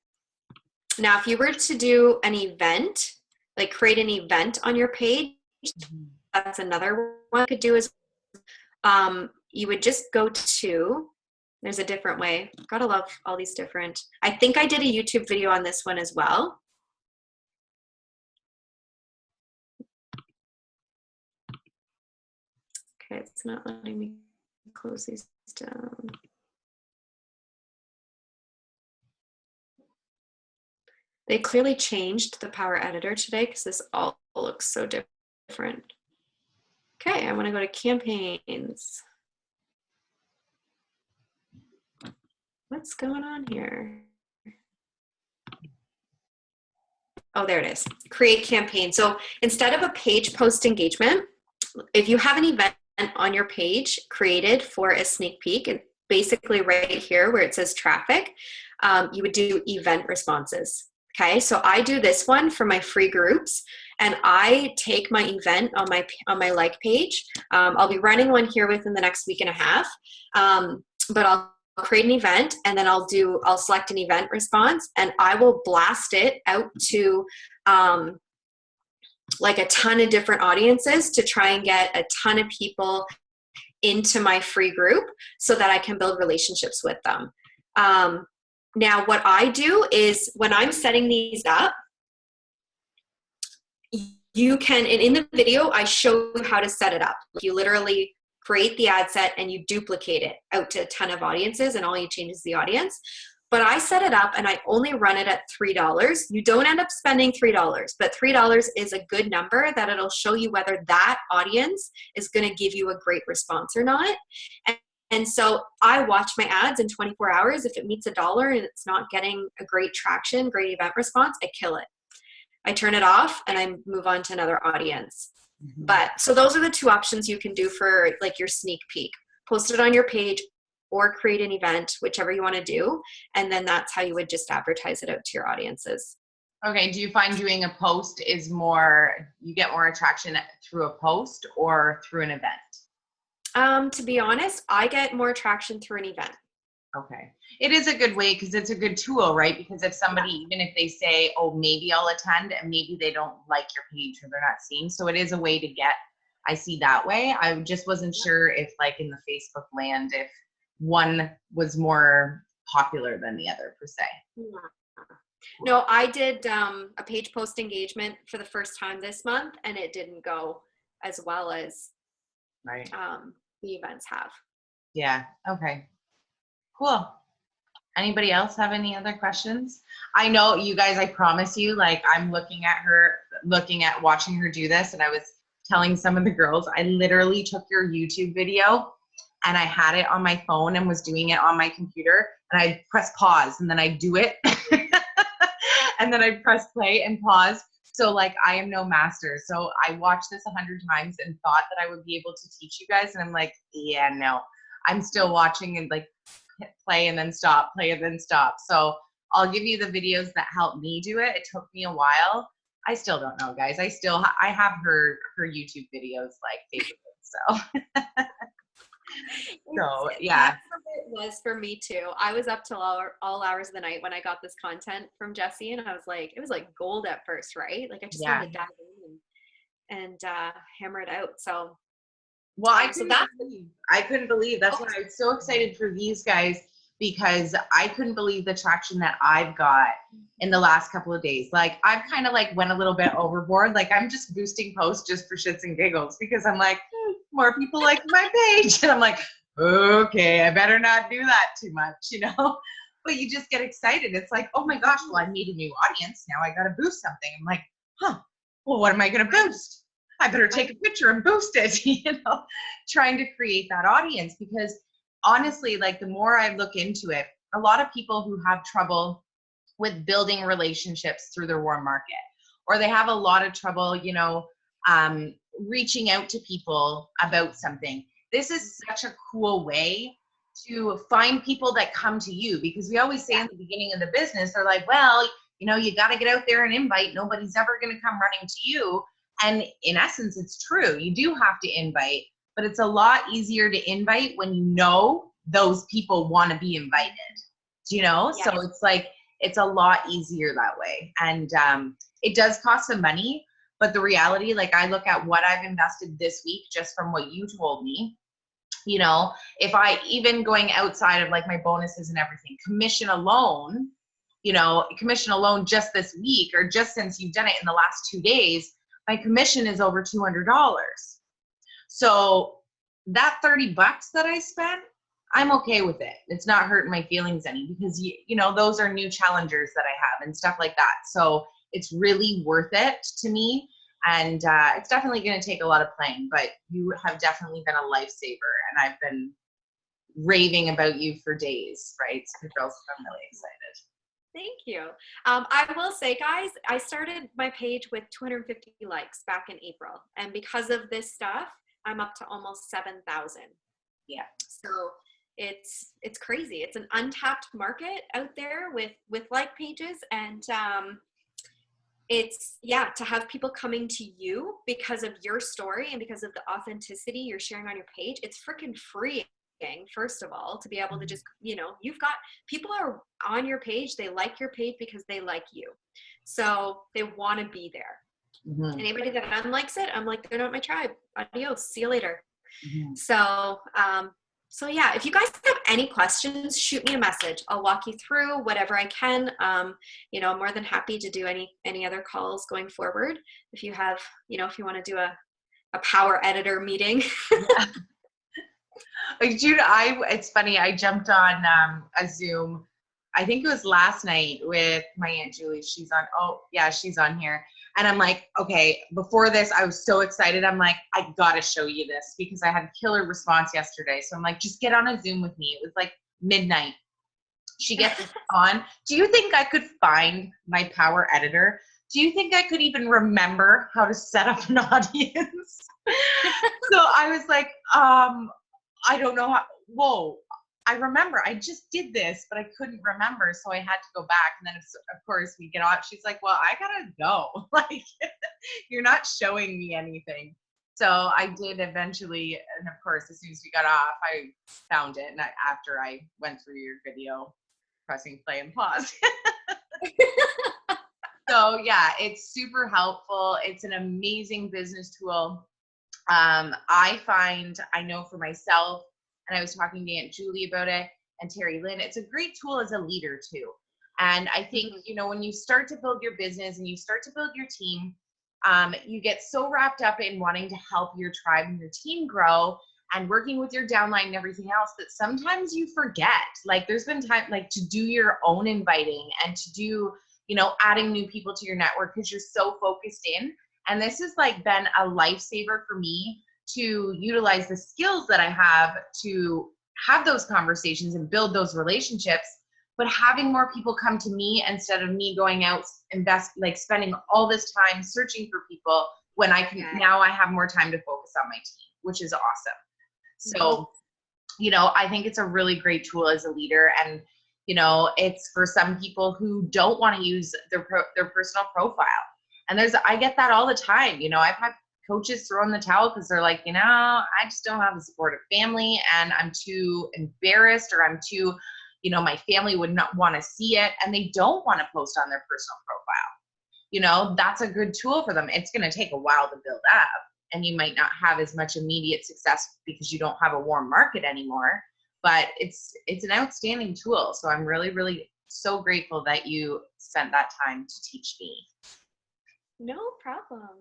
Now, if you were to do an event, like create an event on your page, that's another one you could do is you would just go to, there's a different way. Gotta love all these different, I think I did a YouTube video on this one as well. Okay, it's not letting me close these down. They clearly changed the Power Editor today because this all looks so different. Okay, I want to go to campaigns. What's going on here? Oh, there it is. Create campaign. So instead of a page post engagement, if you have an event on your page created for a sneak peek, and basically right here where it says traffic, you would do event responses. Okay, so I do this one for my free groups, and I take my event on my like page. I'll be running one here within the next week and a half, but I'll create an event, and then I'll select an event response, and I will blast it out to like a ton of different audiences to try and get a ton of people into my free group so that I can build relationships with them. Now, what I do is when I'm setting these up, you can, and in the video, I show you how to set it up. You literally create the ad set and you duplicate it out to a ton of audiences, and all you change is the audience. But I set it up and I only run it at $3. You don't end up spending $3, but $3 is a good number that it'll show you whether that audience is going to give you a great response or not. And so I watch my ads in 24 hours. If it meets $1 and it's not getting a great traction, great event response, I kill it. I turn it off and I move on to another audience. But so those are the two options you can do for like your sneak peek. Post it on your page or create an event, whichever you want to do. And then that's how you would just advertise it out to your audiences. Okay, do you find doing a post is more, you get more attraction through a post or through an event? To be honest, I get more traction through an event. Okay. It is a good way because it's a good tool, right? Because if somebody, even if they say, oh, maybe I'll attend, and maybe they don't like your page or they're not seeing. So it is a way to get, I see that way. I just wasn't sure if like in the Facebook land, if one was more popular than the other per se. No, I did a page post engagement for the first time this month, and it didn't go as well as right. The events have. Yeah. Okay. Cool. Anybody else have any other questions? I know you guys, I promise you, like I'm watching her do this, and I was telling some of the girls, I literally took your YouTube video and I had it on my phone and was doing it on my computer, and I press pause and then I do it and then I press play and pause. So like, I am no master. So I watched this 100 times and thought that I would be able to teach you guys. And I'm like, yeah, no, I'm still watching and like play and then stop, play and then stop. So I'll give you the videos that helped me do it. It took me a while. I still don't know, guys. I have her YouTube videos like favorites. So so yeah. That's what it was for me too. I was up till all hours of the night when I got this content from Jesse, and I was like, it was like gold at first, right? Like I just wanted to dive in and hammer it out. So well, so I couldn't believe. That's why I was so excited for these guys, because I couldn't believe the traction that I've got in the last couple of days. Like I've kind of like went a little bit overboard. Like I'm just boosting posts just for shits and giggles, because I'm like, more people like my page. And I'm like, okay, I better not do that too much, you know? But you just get excited. It's like, oh my gosh, well, I made a new audience. Now I got to boost something. I'm like, well, what am I going to boost? I better take a picture and boost it, you know, trying to create that audience. Because honestly, like the more I look into it, a lot of people who have trouble with building relationships through their warm market, or they have a lot of trouble, you know, reaching out to people about something. This is such a cool way to find people that come to you, because we always say in the beginning of the business, they're like, well, you know, you got to get out there and invite. Nobody's ever going to come running to you. And in essence, it's true. You do have to invite, but it's a lot easier to invite when you know those people want to be invited, you know? Yeah. So it's like, it's a lot easier that way. And it does cost some money, but the reality, like I look at what I've invested this week, just from what you told me, you know, if I even going outside of like my bonuses and everything, commission alone just this week, or just since you've done it in the last 2 days, my commission is over $200. So that $30 that I spent, I'm okay with it. It's not hurting my feelings any, because you know, those are new challengers that I have and stuff like that. So it's really worth it to me. And it's definitely going to take a lot of playing, but you have definitely been a lifesaver, and I've been raving about you for days, right? So girls, I'm really excited. Thank you. I will say, guys, I started my page with 250 likes back in April. And because of this stuff, I'm up to almost 7,000. Yeah. So it's crazy. It's an untapped market out there with like pages. And it's, to have people coming to you because of your story and because of the authenticity you're sharing on your page, it's freaking freeing. First of all, to be able to just, you know, you've got people are on your page, they like your page because they like you, so they want to be there. Mm-hmm. Anybody that unlikes it, I'm like, they're not my tribe. Adios, see you later. Mm-hmm. So yeah, if you guys have any questions, shoot me a message. I'll walk you through whatever I can. You know, I'm more than happy to do any other calls going forward. If you have, you know, if you want to do a power editor meeting. Yeah. Like Jude, it's funny, I jumped on a Zoom, I think it was last night, with my Aunt Julie. She's on here. And I'm like, okay, before this, I was so excited. I'm like, I gotta show you this, because I had a killer response yesterday. So I'm like, just get on a Zoom with me. It was like midnight. She gets on. Do you think I could find my power editor? Do you think I could even remember how to set up an audience? So I was like, I don't know how. Whoa, I remember I just did this, but I couldn't remember. So I had to go back. And then of course we get on. She's like, well, I gotta go. Like, you're not showing me anything. So I did eventually. And of course, as soon as we got off, I found it. And after I went through your video, pressing play and pause. So yeah, it's super helpful. It's an amazing business tool. I know for myself, and I was talking to Aunt Julie about it, and Terry Lynn, it's a great tool as a leader too. And I think, you know, when you start to build your business and you start to build your team, you get so wrapped up in wanting to help your tribe and your team grow and working with your downline and everything else, that sometimes you forget. Like there's been time like to do your own inviting and to do, you know, adding new people to your network, because you're so focused in. And this has like been a lifesaver for me, to utilize the skills that I have to have those conversations and build those relationships, but having more people come to me instead of me going out spending all this time searching for people when I can, now I have more time to focus on my team, which is awesome. So, you know, I think it's a really great tool as a leader. And, you know, it's for some people who don't want to use their personal profile. And I get that all the time. You know, I've had coaches throw in the towel because they're like, you know, I just don't have a supportive family and I'm too embarrassed, or I'm too, you know, my family would not want to see it, and they don't want to post on their personal profile. You know, that's a good tool for them. It's going to take a while to build up, and you might not have as much immediate success because you don't have a warm market anymore, but it's an outstanding tool. So I'm really, really so grateful that you spent that time to teach me. No problem.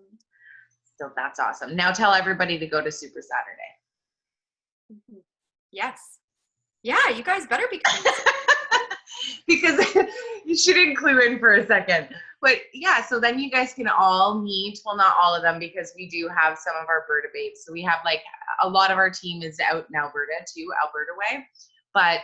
So that's awesome. Now tell everybody to go to Super Saturday. Yes. Yeah, you guys better be coming. Because you shouldn't clue in for a second. But yeah, so then you guys can all meet. Well, not all of them, because we do have some of our Alberta babes. So we have like a lot of our team is out in Alberta too, Alberta way. But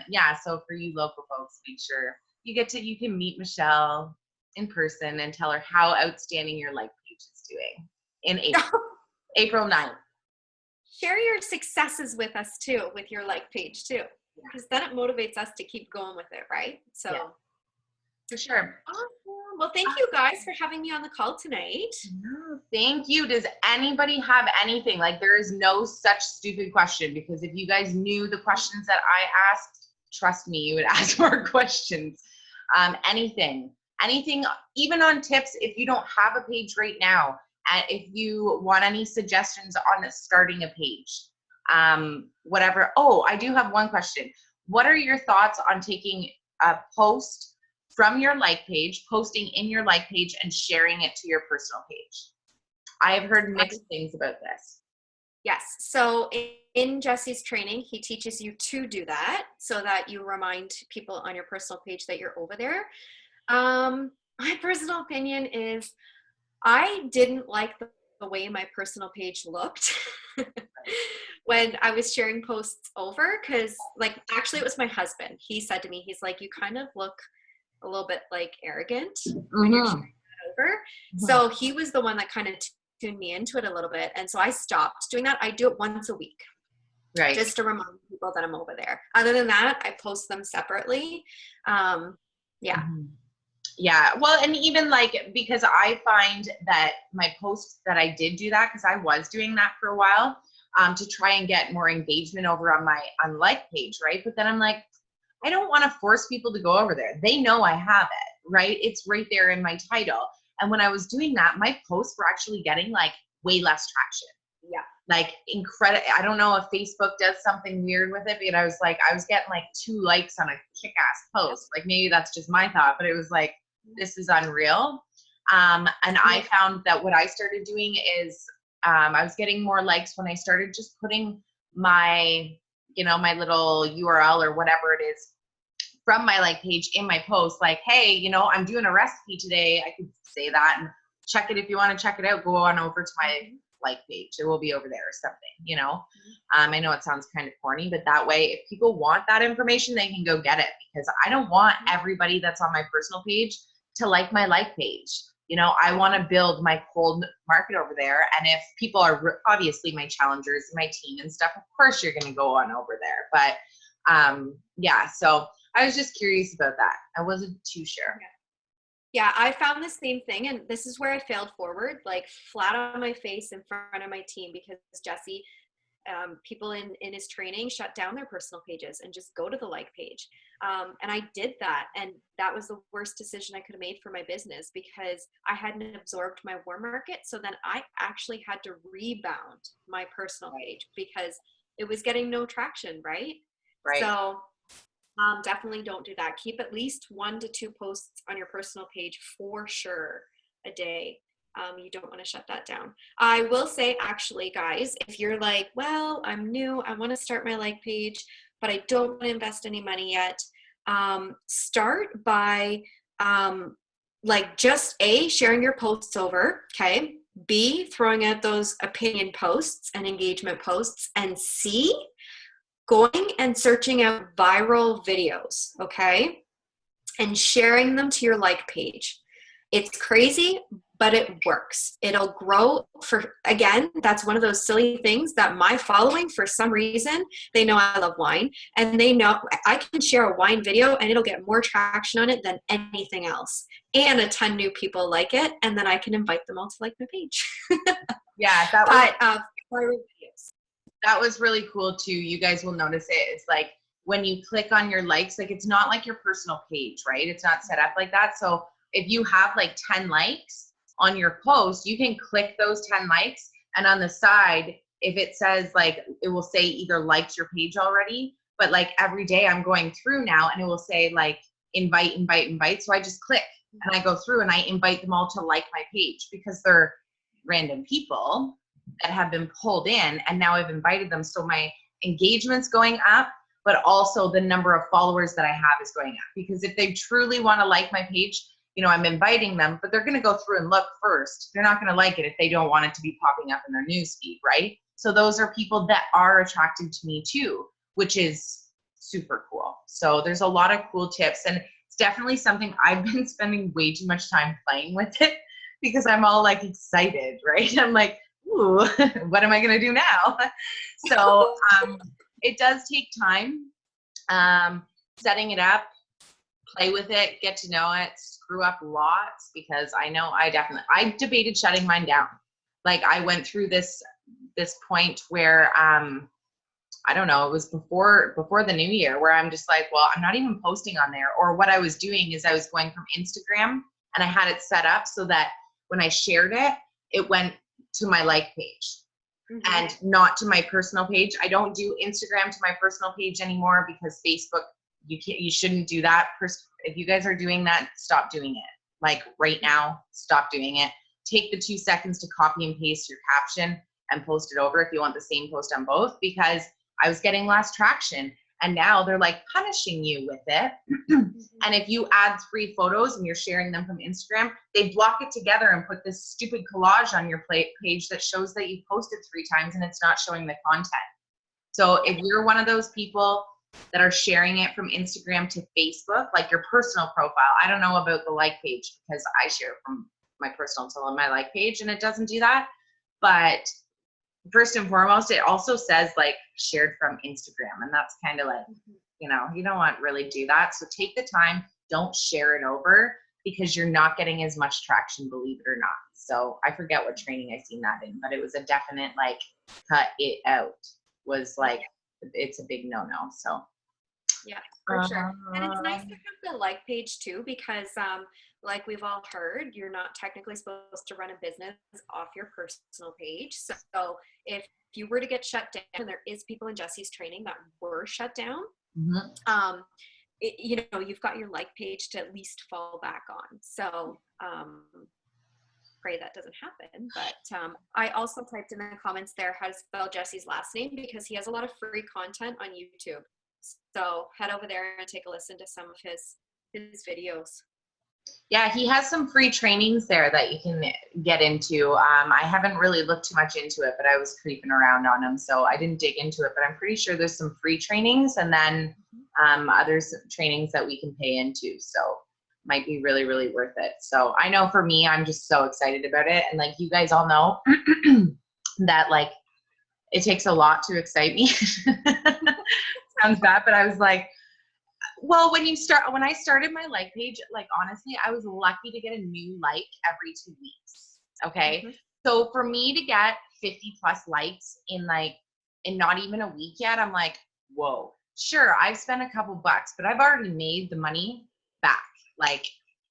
yeah, so for you local folks, make sure you can meet Michelle in person and tell her how outstanding your like page is doing in April. April 9th. Share your successes with us too, with your like page too, because then it motivates us to keep going with it, right? So yeah, for sure. Awesome. Well, thank you guys for having me on the call tonight. No, thank you. Does anybody have anything? Like, there is no such stupid question, because if you guys knew the questions that I asked, trust me, you would ask more questions. Anything, even on tips, if you don't have a page right now, and if you want any suggestions on starting a page, whatever. Oh, I do have one question. What are your thoughts on taking a post from your like page, posting in your like page, and sharing it to your personal page? I have heard mixed things about this. Yes. So in Jesse's training, he teaches you to do that so that you remind people on your personal page that you're over there. My personal opinion is I didn't like the way my personal page looked when I was sharing posts over, because like actually it was my husband. He said to me, he's like, you kind of look a little bit like arrogant when you're sharing that over. So he was the one that kind of tuned me into it a little bit. And so I stopped doing that. I do it once a week. Right. Just to remind people that I'm over there. Other than that, I post them separately. Yeah. Yeah. Well, and even like, because I find that my posts that I did do that, because I was doing that for a while, to try and get more engagement over on my like page, right? But then I'm like, I don't want to force people to go over there. They know I have it, right? It's right there in my title. And when I was doing that, my posts were actually getting like way less traction. Yeah. Like incredible. I don't know if Facebook does something weird with it, but I was getting like 2 likes on a kick-ass post. Like maybe that's just my thought, but it was like, this is unreal. And I found that what I started doing is I was getting more likes when I started just putting my, my little URL or whatever it is from my like page in my post, like, hey, I'm doing a recipe today. I could say that and check it. If you want to check it out, go on over to my like page. It will be over there or something, I know it sounds kind of corny, but that way, if people want that information, they can go get it, because I don't want everybody that's on my personal page to like my like page. I want to build my cold market over there. And if people are obviously my challengers, my team and stuff, of course you're going to go on over there. But yeah, so I was just curious about that. I wasn't too sure. Yeah, I found the same thing, and this is where I failed forward, like flat on my face in front of my team, because Jesse, people in his training shut down their personal pages and just go to the like page. And I did that, and that was the worst decision I could have made for my business, because I hadn't absorbed my warm market. So then I actually had to rebound my personal page because it was getting no traction, right? Right. So definitely don't do that. Keep at least 1 to 2 posts on your personal page for sure a day. You don't want to shut that down. I will say, actually, guys, if you're like, well, I'm new, I want to start my like page, but I don't want to invest any money yet. Start by like just A, sharing your posts over, okay? B, throwing out those opinion posts and engagement posts, and C, going and searching out viral videos, okay, and sharing them to your like page. It's crazy, but it works. It'll grow for, again, that's one of those silly things that my following, for some reason, they know I love wine, and they know I can share a wine video and it'll get more traction on it than anything else. And a ton of new people like it, and then I can invite them all to like my page. Yeah, Viral videos. that was really cool too. You guys will notice it. It's like when you click on your likes, like it's not like your personal page, right? It's not set up like that. So if you have like 10 likes on your post, you can click those 10 likes, and on the side, if it says like, it will say either liked your page already, but like every day I'm going through now and it will say like invite, invite, invite. So I just click and I go through and I invite them all to like my page, because they're random people that have been pulled in, and now I've invited them. So my engagement's going up, but also the number of followers that I have is going up, because if they truly want to like my page, you know, I'm inviting them, but they're going to go through and look first. They're not going to like it if they don't want it to be popping up in their newsfeed, right? So those are people that are attracted to me too, which is super cool. So there's a lot of cool tips, and it's definitely something I've been spending way too much time playing with it, because I'm all like excited, right? I'm like, ooh, what am I going to do now? So it does take time setting it up, play with it, get to know it, screw up lots, because I know I debated shutting mine down. Like I went through this point where I don't know, it was before the new year, where I'm just like, well, I'm not even posting on there. Or what I was doing is I was going from Instagram, and I had it set up so that when I shared it, it went to my like page and not to my personal page. I don't do Instagram to my personal page anymore, because Facebook, you shouldn't do that. If you guys are doing that, stop doing it. Like right now, stop doing it. Take the 2 seconds to copy and paste your caption and post it over if you want the same post on both, because I was getting less traction, and now they're like punishing you with it. And if you add 3 photos and you're sharing them from Instagram, they block it together and put this stupid collage on your page that shows that you posted 3 times and it's not showing the content. So if you're one of those people that are sharing it from Instagram to Facebook, like your personal profile, I don't know about the like page, because I share from my personal to my like page and it doesn't do that. But first and foremost, it also says like shared from Instagram, and that's kind of like, you know, you don't want to really do that. So take the time, don't share it over, because you're not getting as much traction, believe it or not. So I forget what training I seen that in, but it was a definite like cut it out, was like, it's a big no-no. So yeah, for sure. And it's nice to have the like page too, because like we've all heard, you're not technically supposed to run a business off your personal page. So if you were to get shut down, and there is people in Jesse's training that were shut down, you know, you've got your like page to at least fall back on. So pray that doesn't happen. But I also typed in the comments there how to spell Jesse's last name, because he has a lot of free content on YouTube. So head over there and take a listen to some of his videos. Yeah, he has some free trainings there that you can get into. I haven't really looked too much into it, but I was creeping around on them, so I didn't dig into it. But I'm pretty sure there's some free trainings, and then other trainings that we can pay into. So might be really, really worth it. So I know for me, I'm just so excited about it. And like you guys all know that like it takes a lot to excite me. Sounds bad, but I was like, well, when I started my like page, like honestly, I was lucky to get a new like every 2 weeks. Okay. So for me to get 50 plus likes in not even a week yet, I'm like, whoa, sure. I've spent a couple bucks, but I've already made the money back like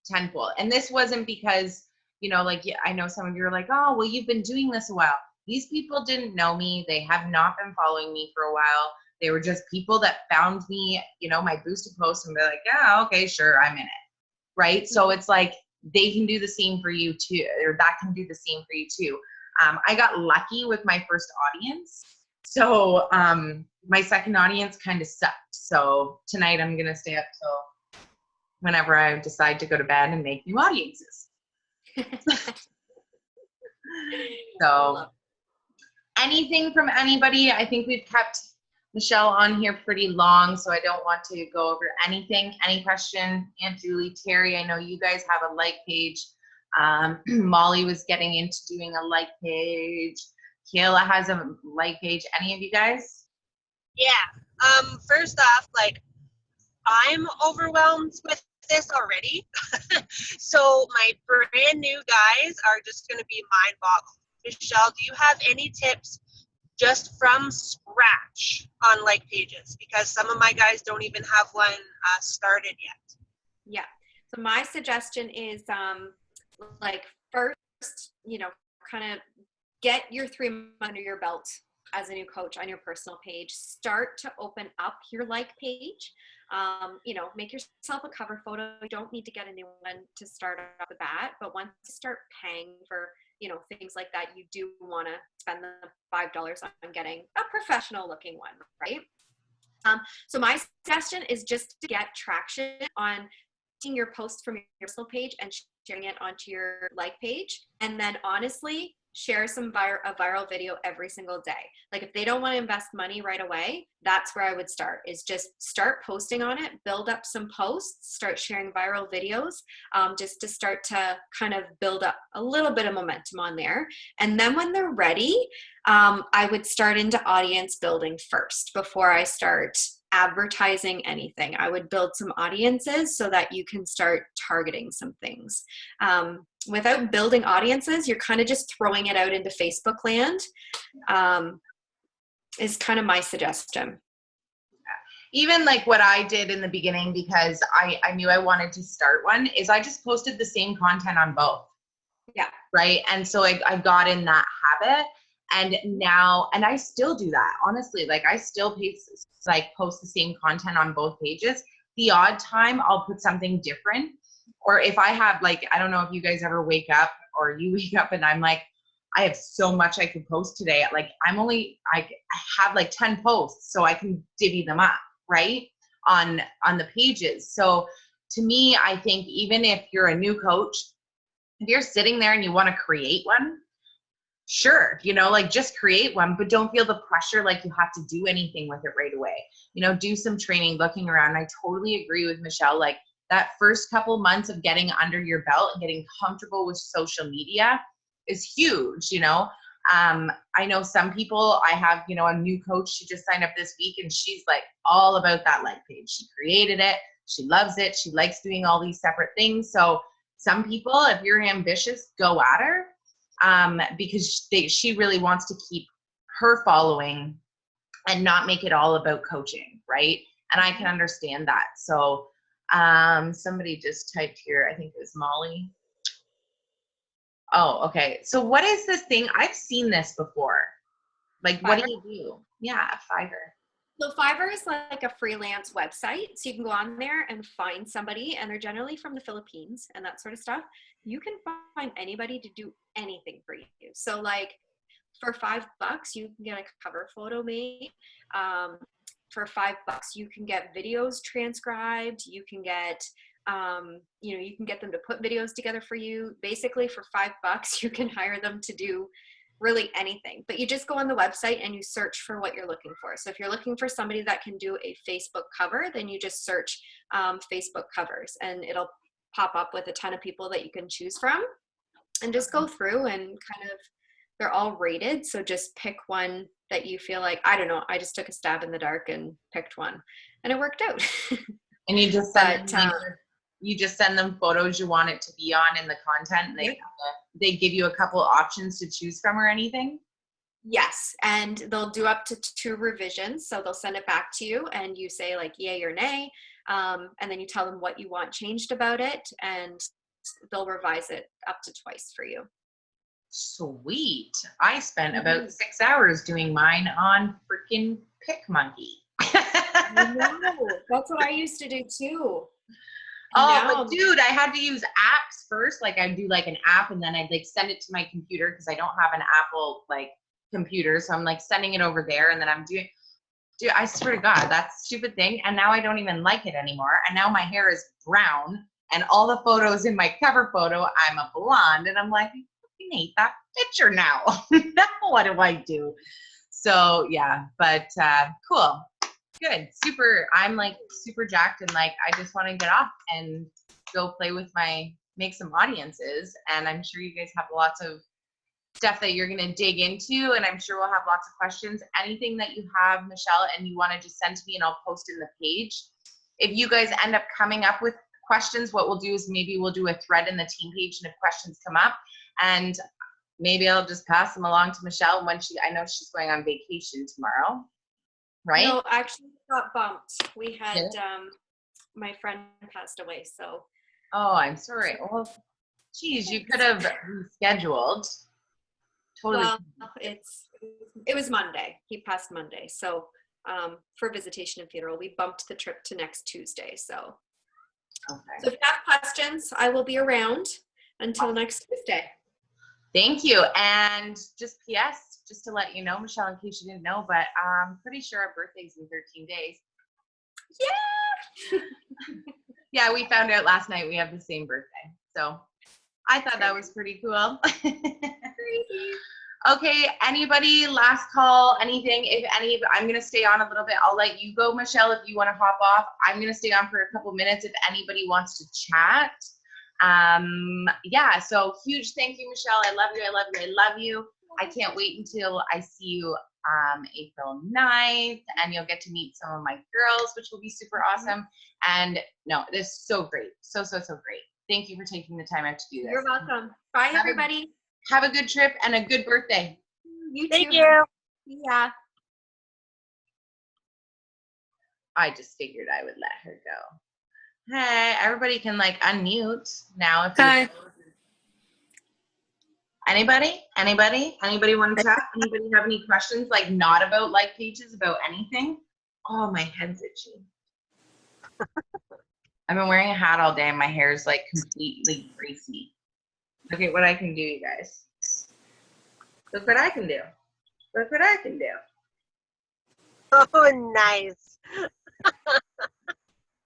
tenfold. And this wasn't because, you know, like, I know some of you are like, oh, well, you've been doing this a while. These people didn't know me. They have not been following me for a while. They were just people that found me, you know, my boosted post, and they're like, yeah, okay, sure, I'm in it, right? So it's like they can do the same for you too, or that can do the same for you too. I got lucky with my first audience. So my second audience kind of sucked. So tonight I'm going to stay up till whenever I decide to go to bed and make new audiences. So anything from anybody? I think we've kept Michelle on here pretty long, so I don't want to go over anything. Any question? Aunt Julie, Terry, I know you guys have a like page. Molly was getting into doing a like page. Kayla has a like page. Any of you guys? Yeah. First off, like, I'm overwhelmed with this already. So my brand new guys are just going to be mind boggled. Michelle, do you have any tips just from scratch on like pages? Because some of my guys don't even have one started yet. Yeah. So my suggestion is like first, kind of get your 3 months under your belt as a new coach on your personal page. Start to open up your like page. Make yourself a cover photo. You don't need to get a new one to start off the bat, but once you start paying for, things like that, you do want to spend the $5 on getting a professional looking one, right? So my suggestion is just to get traction on taking your post from your personal page and sharing it onto your like page. And then honestly, share a viral video every single day. Like if they don't want to invest money right away, that's where I would start, is just start posting on it, build up some posts, start sharing viral videos, just to start to kind of build up a little bit of momentum on there. And then when they're ready, I would start into audience building first before I start advertising anything. I would build some audiences so that you can start targeting some things. Without building audiences, you're kind of just throwing it out into Facebook land, is kind of my suggestion. Even like what I did in the beginning, because I knew I wanted to start one, is I just posted the same content on both. Yeah. Right. And so I got in that habit, and now, and I still do that. Honestly, like I still post the same content on both pages. The odd time I'll put something different. Or if I have, like, I don't know if you guys ever wake up or you wake up and I'm like, I have so much I could post today. Like I have like 10 posts, so I can divvy them up, right? On the pages. So to me, I think even if you're a new coach, if you're sitting there and you want to create one, sure, like just create one, but don't feel the pressure like you have to do anything with it right away. Do some training, looking around. I totally agree with Michelle. Like that first couple months of getting under your belt and getting comfortable with social media is huge. I know some people, I have, a new coach, she just signed up this week and she's like all about that like page. She created it. She loves it. She likes doing all these separate things. So some people, if you're ambitious, go at her, because she really wants to keep her following and not make it all about coaching. Right. And I can understand that. So somebody just typed here, I think it was Molly. Oh, okay. So what is this thing? I've seen this before. Like, what do you do? Yeah, Fiverr. So Fiverr is like a freelance website. So you can go on there and find somebody, and they're generally from the Philippines and that sort of stuff. You can find anybody to do anything for you. So like for $5, you can get a cover photo made. For $5, you can get videos transcribed. You can get, you can get them to put videos together for you. Basically for $5, you can hire them to do really anything, but you just go on the website and you search for what you're looking for. So if you're looking for somebody that can do a Facebook cover, then you just search Facebook covers and it'll pop up with a ton of people that you can choose from, and just go through and kind of, they're all rated. So just pick one that you feel like, I don't know, I just took a stab in the dark and picked one and it worked out. And you just send them photos you want it to be on in the content, and they give you a couple options to choose from or anything? Yes, and they'll do up to 2 revisions. So they'll send it back to you and you say like yay or nay, and then you tell them what you want changed about it, and they'll revise it up to twice for you. Sweet. I spent about 6 hours doing mine on freaking PicMonkey. That's what I used to do too. But dude, I had to use apps first. Like I'd do like an app and then I'd like send it to my computer because I don't have an Apple like computer. So I'm like sending it over there, and then I'm doing, dude, I swear to God, that stupid thing. And now I don't even like it anymore. And now my hair is brown, and all the photos in my cover photo, I'm a blonde. And I'm like, I fucking hate that picture now. Now what do I do? So yeah, but cool. Good. Super. I'm like super jacked and like I just want to get off and go play with make some audiences. And I'm sure you guys have lots of stuff that you're going to dig into, and I'm sure we'll have lots of questions. Anything that you have, Michelle, and you want to just send to me and I'll post in the page. If you guys end up coming up with questions, what we'll do is maybe we'll do a thread in the team page, and if questions come up, and maybe I'll just pass them along to Michelle when I know she's going on vacation tomorrow, right? No, actually it got bumped. We had my friend passed away, so. Oh, I'm sorry. Well, geez, you could have rescheduled. Totally. Well, it was Monday. He passed Monday, so for visitation and funeral, we bumped the trip to next Tuesday. So, Okay. so if you have questions, I will be around until next Tuesday. Thank you. And just PS, just to let you know, Michelle, in case you didn't know, but I'm pretty sure our birthday's in 13 days. Yeah. Yeah, we found out last night we have the same birthday. So I thought that was pretty cool. Crazy. Okay, anybody, last call, anything, I'm going to stay on a little bit. I'll let you go, Michelle, if you want to hop off. I'm going to stay on for a couple minutes if anybody wants to chat. Yeah, so huge thank you, Michelle. I love you, I love you, I love you. I can't wait until I see you April 9th, and you'll get to meet some of my girls, which will be super awesome. And no, this is so great. So great. Thank you for taking the time out to do this. You're welcome. Bye, everybody. Have a good trip and a good birthday. You too. Thank you. Yeah. I just figured I would let her go. Hey, everybody can like unmute now. If Hi. Anybody want to chat? Anybody have any questions? Like not about like pages, about anything? Oh, my head's itchy. I've been wearing a hat all day and my hair is like completely greasy. Look at what I can do, you guys. Look what I can do. Look what I can do. Oh, nice.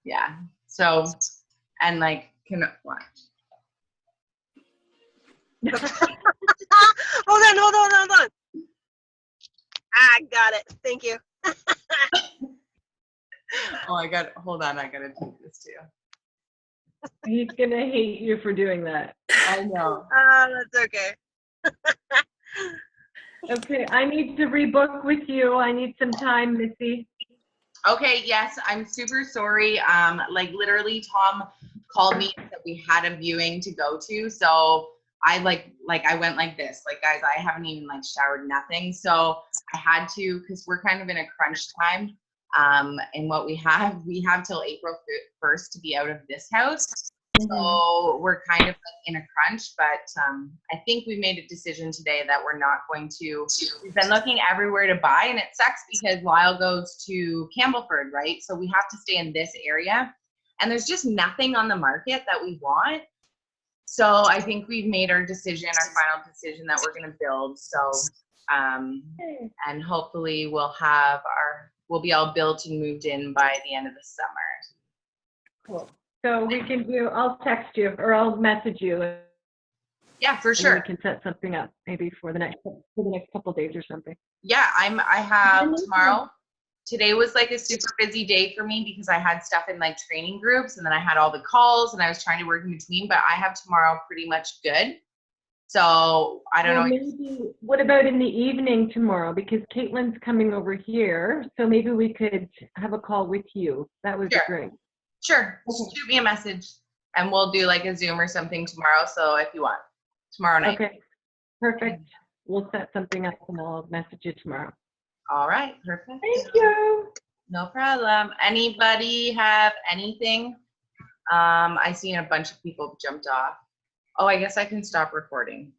Yeah. So, and like, can watch. Hold on. I got it. Thank you. Oh, hold on. I gotta take this too. He's gonna hate you for doing that. I know. That's okay. Okay, I need to rebook with you. I need some time, Missy. Okay, yes, I'm super sorry. Like literally Tom called me that we had a viewing to go to. So I like I went like this, like guys, I haven't even like showered, nothing. So I had to, cause we're kind of in a crunch time. And what we have till April 1st to be out of this house. So we're kind of like in a crunch, but I think we made a decision today that we're not going to. We've been looking everywhere to buy, and it sucks because Lyle goes to Campbellford, right? So we have to stay in this area, and there's just nothing on the market that we want. So I think we've made our decision, our final decision, that we're going to build. So and hopefully we'll be all built and moved in by the end of the summer. Cool. So we can I'll text you or I'll message you. Yeah, for And sure. we can set something up maybe for the next couple of days or something. Yeah, I have tomorrow. Today was like a super busy day for me because I had stuff in like training groups, and then I had all the calls and I was trying to work in between, but I have tomorrow pretty much good. So I don't know. Maybe, what about in the evening tomorrow? Because Caitlin's coming over here, so maybe we could have a call with you. That would be great. Sure. Shoot me a message and we'll do like a Zoom or something tomorrow. So if you want, tomorrow night. Okay, perfect. We'll set something up and I'll message you tomorrow. All right, perfect. Thank you. No problem. Anybody have anything? I seen a bunch of people jumped off. Oh, I guess I can stop recording.